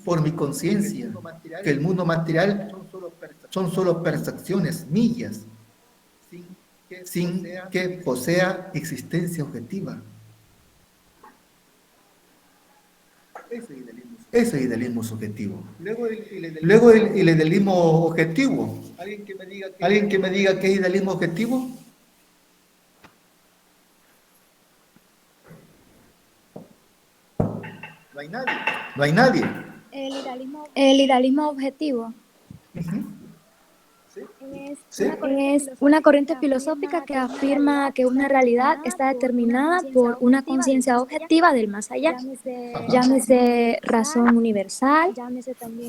por mi conciencia, que el mundo material son solo percepciones mías, sin que posea existencia objetiva. Ese es idealismo subjetivo. Luego el idealismo objetivo. ¿Alguien que me diga qué es idealismo objetivo? No hay nadie. El idealismo objetivo es una corriente filosófica que afirma que una realidad está determinada por una conciencia objetiva del más allá. Llámese razón universal,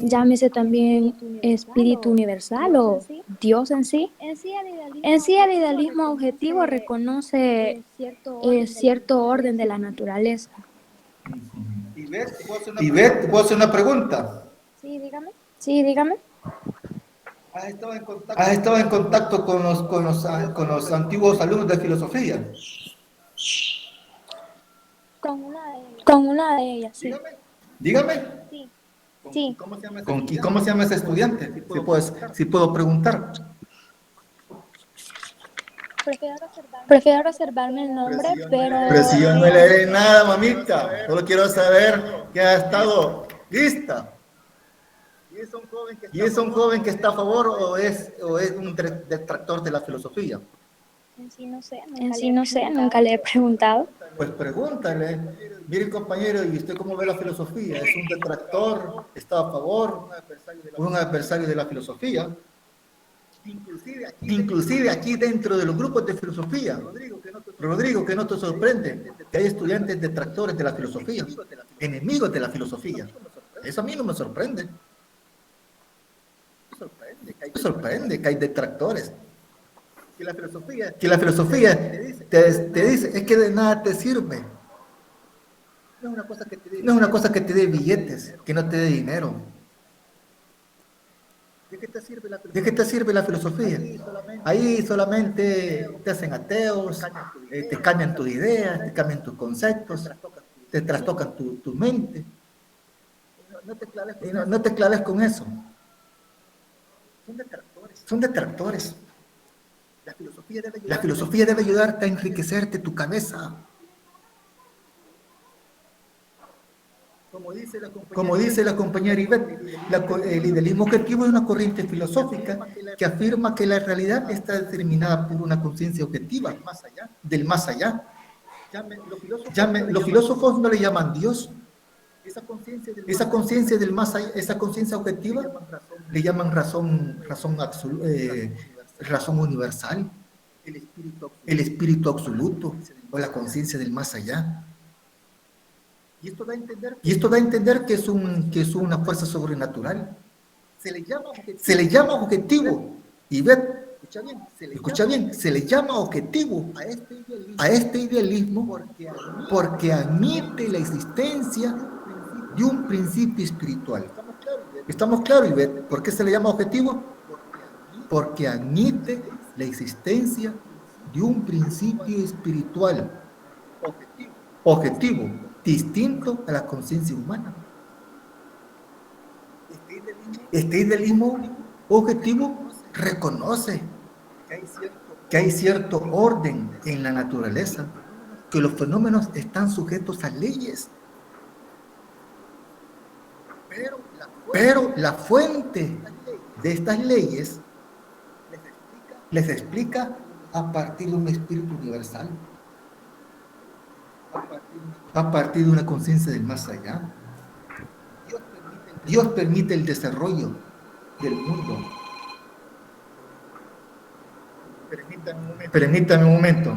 llámese también espíritu universal o Dios en sí. En sí, el idealismo objetivo reconoce cierto orden de la naturaleza. Y Beth, ¿te puedo hacer una pregunta? Sí, dígame. ¿Has estado en contacto con los antiguos alumnos de filosofía? Con una de ellas, sí. Dígame. Sí. ¿Cómo se llama ese estudiante? Si puedo preguntar. Prefiero reservarme el nombre, Pero si yo no le diré nada, mamita. Solo quiero saber que ha estado lista. ¿Y es un joven que está a favor o es un detractor de la filosofía? En sí no sé, nunca le he preguntado. Pues pregúntale. Mire, compañero, ¿y usted cómo ve la filosofía? ¿Es un detractor? ¿Está a favor? ¿Un adversario de la filosofía? Inclusive aquí dentro de los grupos de filosofía, Rodrigo, que no te sorprende que hay estudiantes detractores de la filosofía, enemigos de la filosofía. Eso a mí no me sorprende. Me sorprende que hay detractores. Que la filosofía te dice, es que de nada te sirve. No es una cosa que te dé billetes, que no te dé dinero. ¿De qué te sirve la filosofía? Ahí solamente te hacen ateos, te cambian tus ideas, te cambian tus conceptos, te trastocan tu mente. No te claves con eso. Son detractores. La filosofía debe ayudarte a enriquecerte tu cabeza. Como dice la compañera Ivette, el idealismo objetivo es una corriente filosófica que afirma que la realidad está determinada por una conciencia objetiva del más allá. Los filósofos no le llaman Dios. Esa conciencia del más allá, esa conciencia objetiva, le llaman razón universal, el espíritu absoluto o la conciencia del más allá. Y esto da a entender que es una fuerza sobrenatural. Se le llama objetivo. Y ve, escucha bien, se le llama objetivo a este idealismo porque admite la existencia de un principio espiritual. ¿Estamos claros, Ivette? ¿Por qué se le llama objetivo? Porque admite la existencia de un principio espiritual objetivo, distinto a la conciencia humana. Este idealismo objetivo reconoce que hay cierto orden en la naturaleza, que los fenómenos están sujetos a leyes. Pero la fuente de estas leyes les explica a partir de un espíritu universal, a partir de una conciencia del más allá. Dios permite el desarrollo del mundo. Permítame un momento.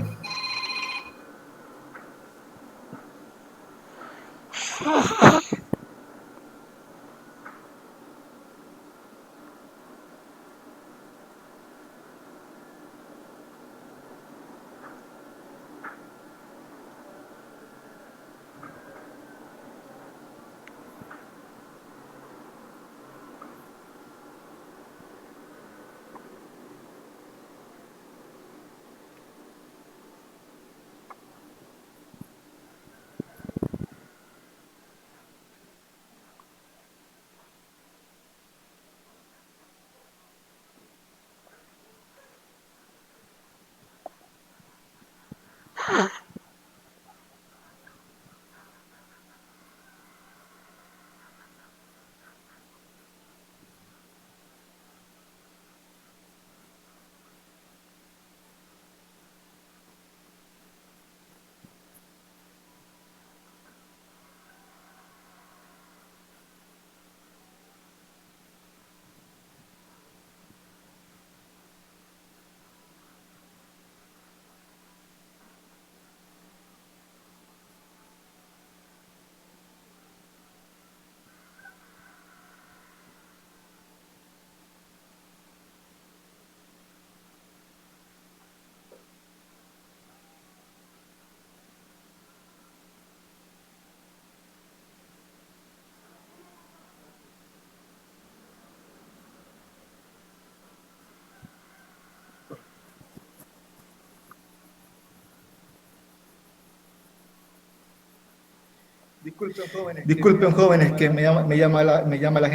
Disculpen jóvenes, que me llamaba la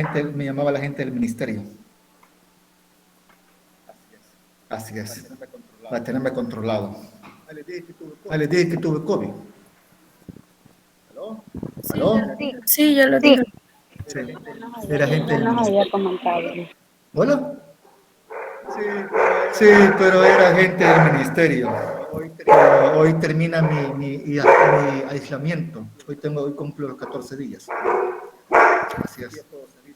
gente del ministerio. Así es. Para tenerme controlado. Les dije que tuve COVID. ¿Aló? Sí, yo lo dije. Sí. Era gente del nos ministerio. había comentado. ¿Hola? Sí, pero era gente del ministerio. Hoy termina mi aislamiento. Hoy cumplo los 14 días. Así es.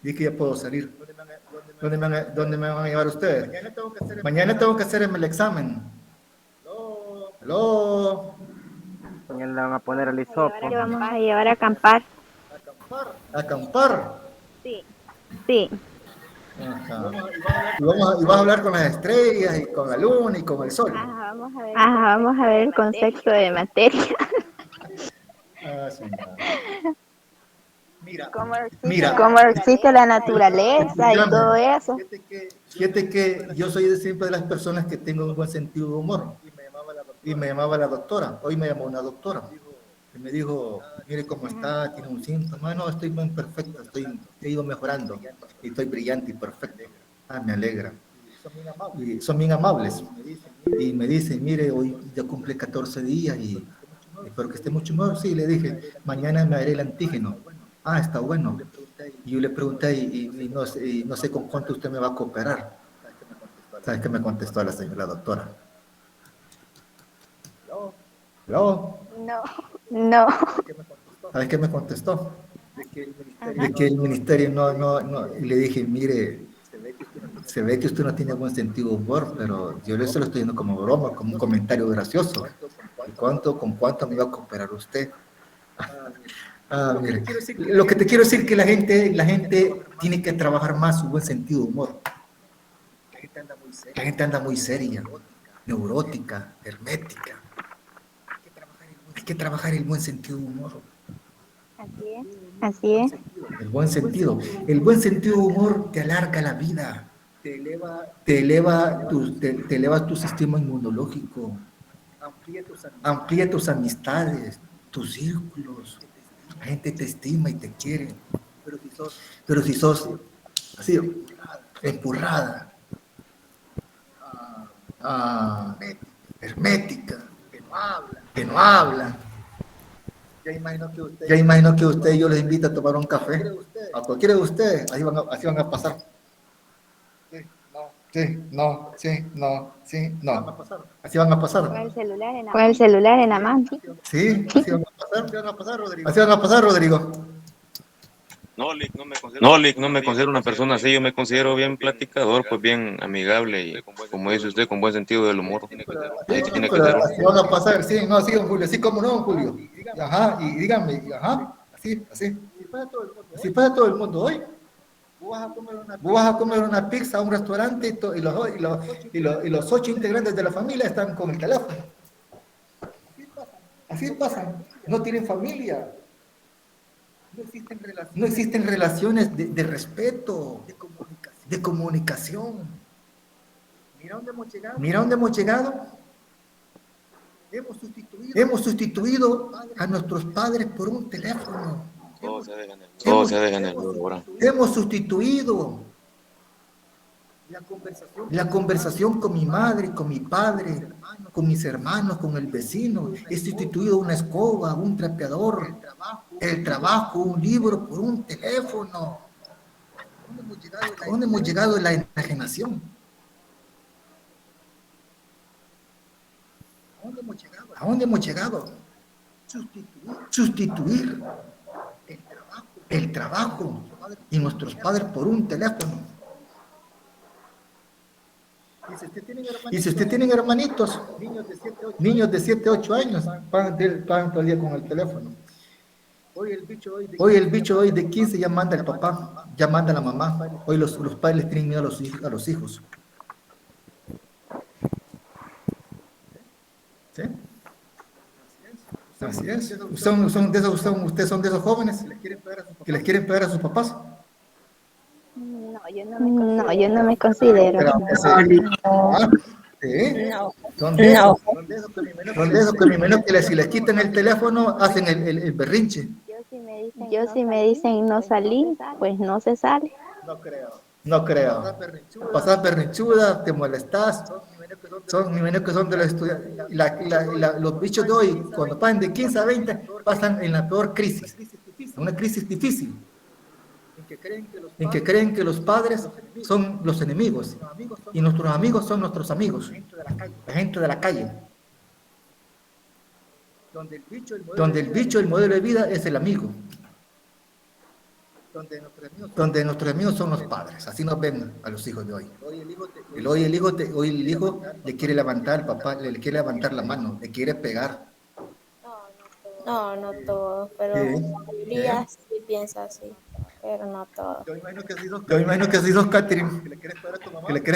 Dije que ya puedo salir. ¿Dónde me van a llevar ustedes? Mañana tengo que hacerme el examen. Aló. Mañana le van a poner el hisopo. Le vamos a llevar a acampar. ¿Acampar? Sí. Ajá. Y vas a hablar con las estrellas y con la luna y con el sol. Vamos a ver el concepto de materia. Sí, Mira, cómo existe la naturaleza y todo eso. Fíjate que yo soy siempre de las personas que tengo un buen sentido de humor. Y me llamaba la doctora. Hoy me llamó una doctora. Y me dijo, mire cómo está, tiene un síntoma. No, estoy bien perfecto, he ido mejorando. Y estoy brillante y perfecto. Me alegra. Y son bien amables. Y me dicen, mire, hoy ya cumple 14 días y espero que esté mucho mejor. Sí, le dije, mañana me haré el antígeno. Está bueno. Y yo le pregunté, y no sé con cuánto usted me va a cooperar. ¿Sabes qué me contestó la doctora? ¿Aló? No. ¿Sabes qué me contestó? De que el ministerio no. Y le dije, mire, se ve que usted no tiene buen sentido de humor, pero yo eso lo estoy viendo como broma, como un comentario gracioso. ¿Con cuánto me va a cooperar usted? Mire, lo que te quiero decir es que la gente tiene que trabajar más su buen sentido de humor. La gente anda muy seria, neurótica, hermética. Hay que trabajar el buen sentido de humor. Así es. El buen sentido de humor te alarga la vida, te eleva tu sistema inmunológico, amplía tus amistades, tus círculos. La gente te estima y te quiere. Pero si sos así, empurrada, hermética, que no habla. Ya imagino que usted y yo les invito a tomar un café. A cualquiera de ustedes, así van a pasar. Sí, no. Así van a pasar. Con el celular en la mano. Sí, así van a pasar. Así van a pasar, Rodrigo. No, Lick, no me considero una persona así, yo me considero bien platicador, pues bien amigable y, como dice usted, con buen sentido del humor. Ahí tiene que ser. Así van a pasar, sí, don Julio, así como no, don Julio. Ajá, y díganme, así. Así pasa todo el mundo hoy. Vos vas a comer una pizza a un restaurante y los 8 integrantes de la familia están con el teléfono. Así pasa, no tienen familia. No existen relaciones de respeto, de comunicación. Mira dónde hemos llegado. Hemos sustituido a nuestros padres por un teléfono. Todo se deja en el ahora. Hemos sustituido la conversación con mi madre, con mi padre, con mis hermanos, con el vecino. He sustituido una escoba, un trapeador, el trabajo, un libro por un teléfono. ¿A dónde hemos llegado en la enajenación? ¿A dónde hemos llegado? Sustituir el trabajo y nuestros padres por un teléfono. Y si usted tiene hermanitos, niños de 7, 8 años, pagan todo el día con el teléfono. Hoy el bicho hoy de 15 ya manda el papá, ya manda la mamá. Hoy los padres les tienen miedo a los hijos. ¿Sí? Así es. ¿Ustedes son de esos jóvenes que les quieren pegar a sus papás? No, yo no me considero. ¿Sí? Son de esos que primero que si les quitan el teléfono hacen el berrinche. Yo si me dicen no salí, pues no se sale. No creo. Pasas berrinchuda, te molestas. Son que son de los estudiantes. Los bichos de hoy, cuando pasan de 15 a 20, pasan en la peor crisis. Una crisis difícil. En que creen que los padres son los enemigos y nuestros amigos son nuestros amigos, la gente de la calle. Donde el bicho, el modelo de vida es el amigo. donde nuestros enemigos son los padres. Así nos ven a los hijos de hoy. Hoy el hijo le quiere levantar, el papá le quiere levantar la mano, le quiere pegar. No, no todos, pero Sí. la mayoría sí piensa así, pero no todos. Yo imagino que así sos, Catherine, que le quieres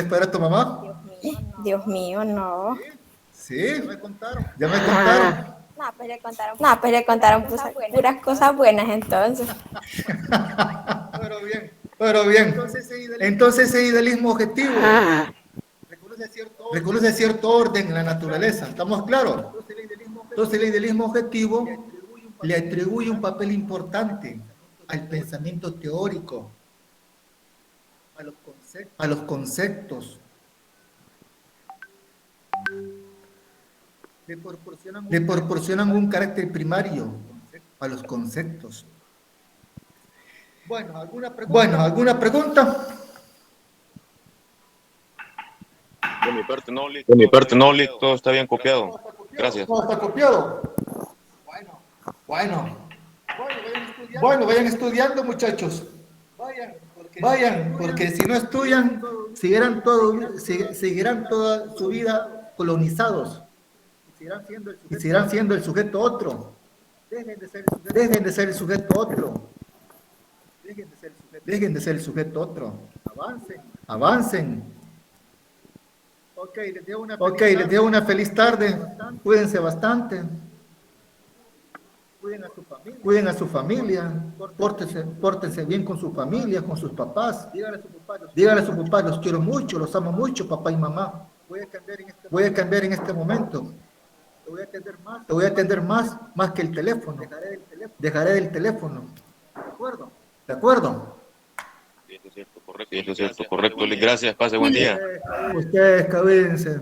pegar a tu mamá. Dios mío, no. Sí, ya me contaron. No, pues le contaron puras cosas buenas entonces. Pero bien, entonces ese idealismo objetivo reconoce cierto orden en la naturaleza, ¿estamos claros? Entonces el idealismo objetivo le atribuye un papel importante al pensamiento teórico, a los conceptos, le proporcionan un carácter primario a los conceptos. Bueno, ¿alguna pregunta? De mi parte no, Lick, todo está bien copiado. Gracias. Todo está copiado. Bueno, vayan estudiando, muchachos. Vayan, porque si no estudian, seguirán toda su vida colonizados. Y seguirán siendo el sujeto otro. Dejen de ser el sujeto otro. Dejen de ser el sujeto otro. Avancen. Ok, les dejo una feliz tarde. Cuídense bastante. Cuiden a su familia. Pórtense bien con su familia, con sus papás. Díganle a sus papás, los quiero mucho, los amo mucho, papá y mamá. Voy a cambiar en este momento. Te voy a atender más que el teléfono. Dejaré del teléfono. ¿De acuerdo? Sí, eso es cierto, correcto, Lick. Gracias, pase buen día. Ustedes, cuídense.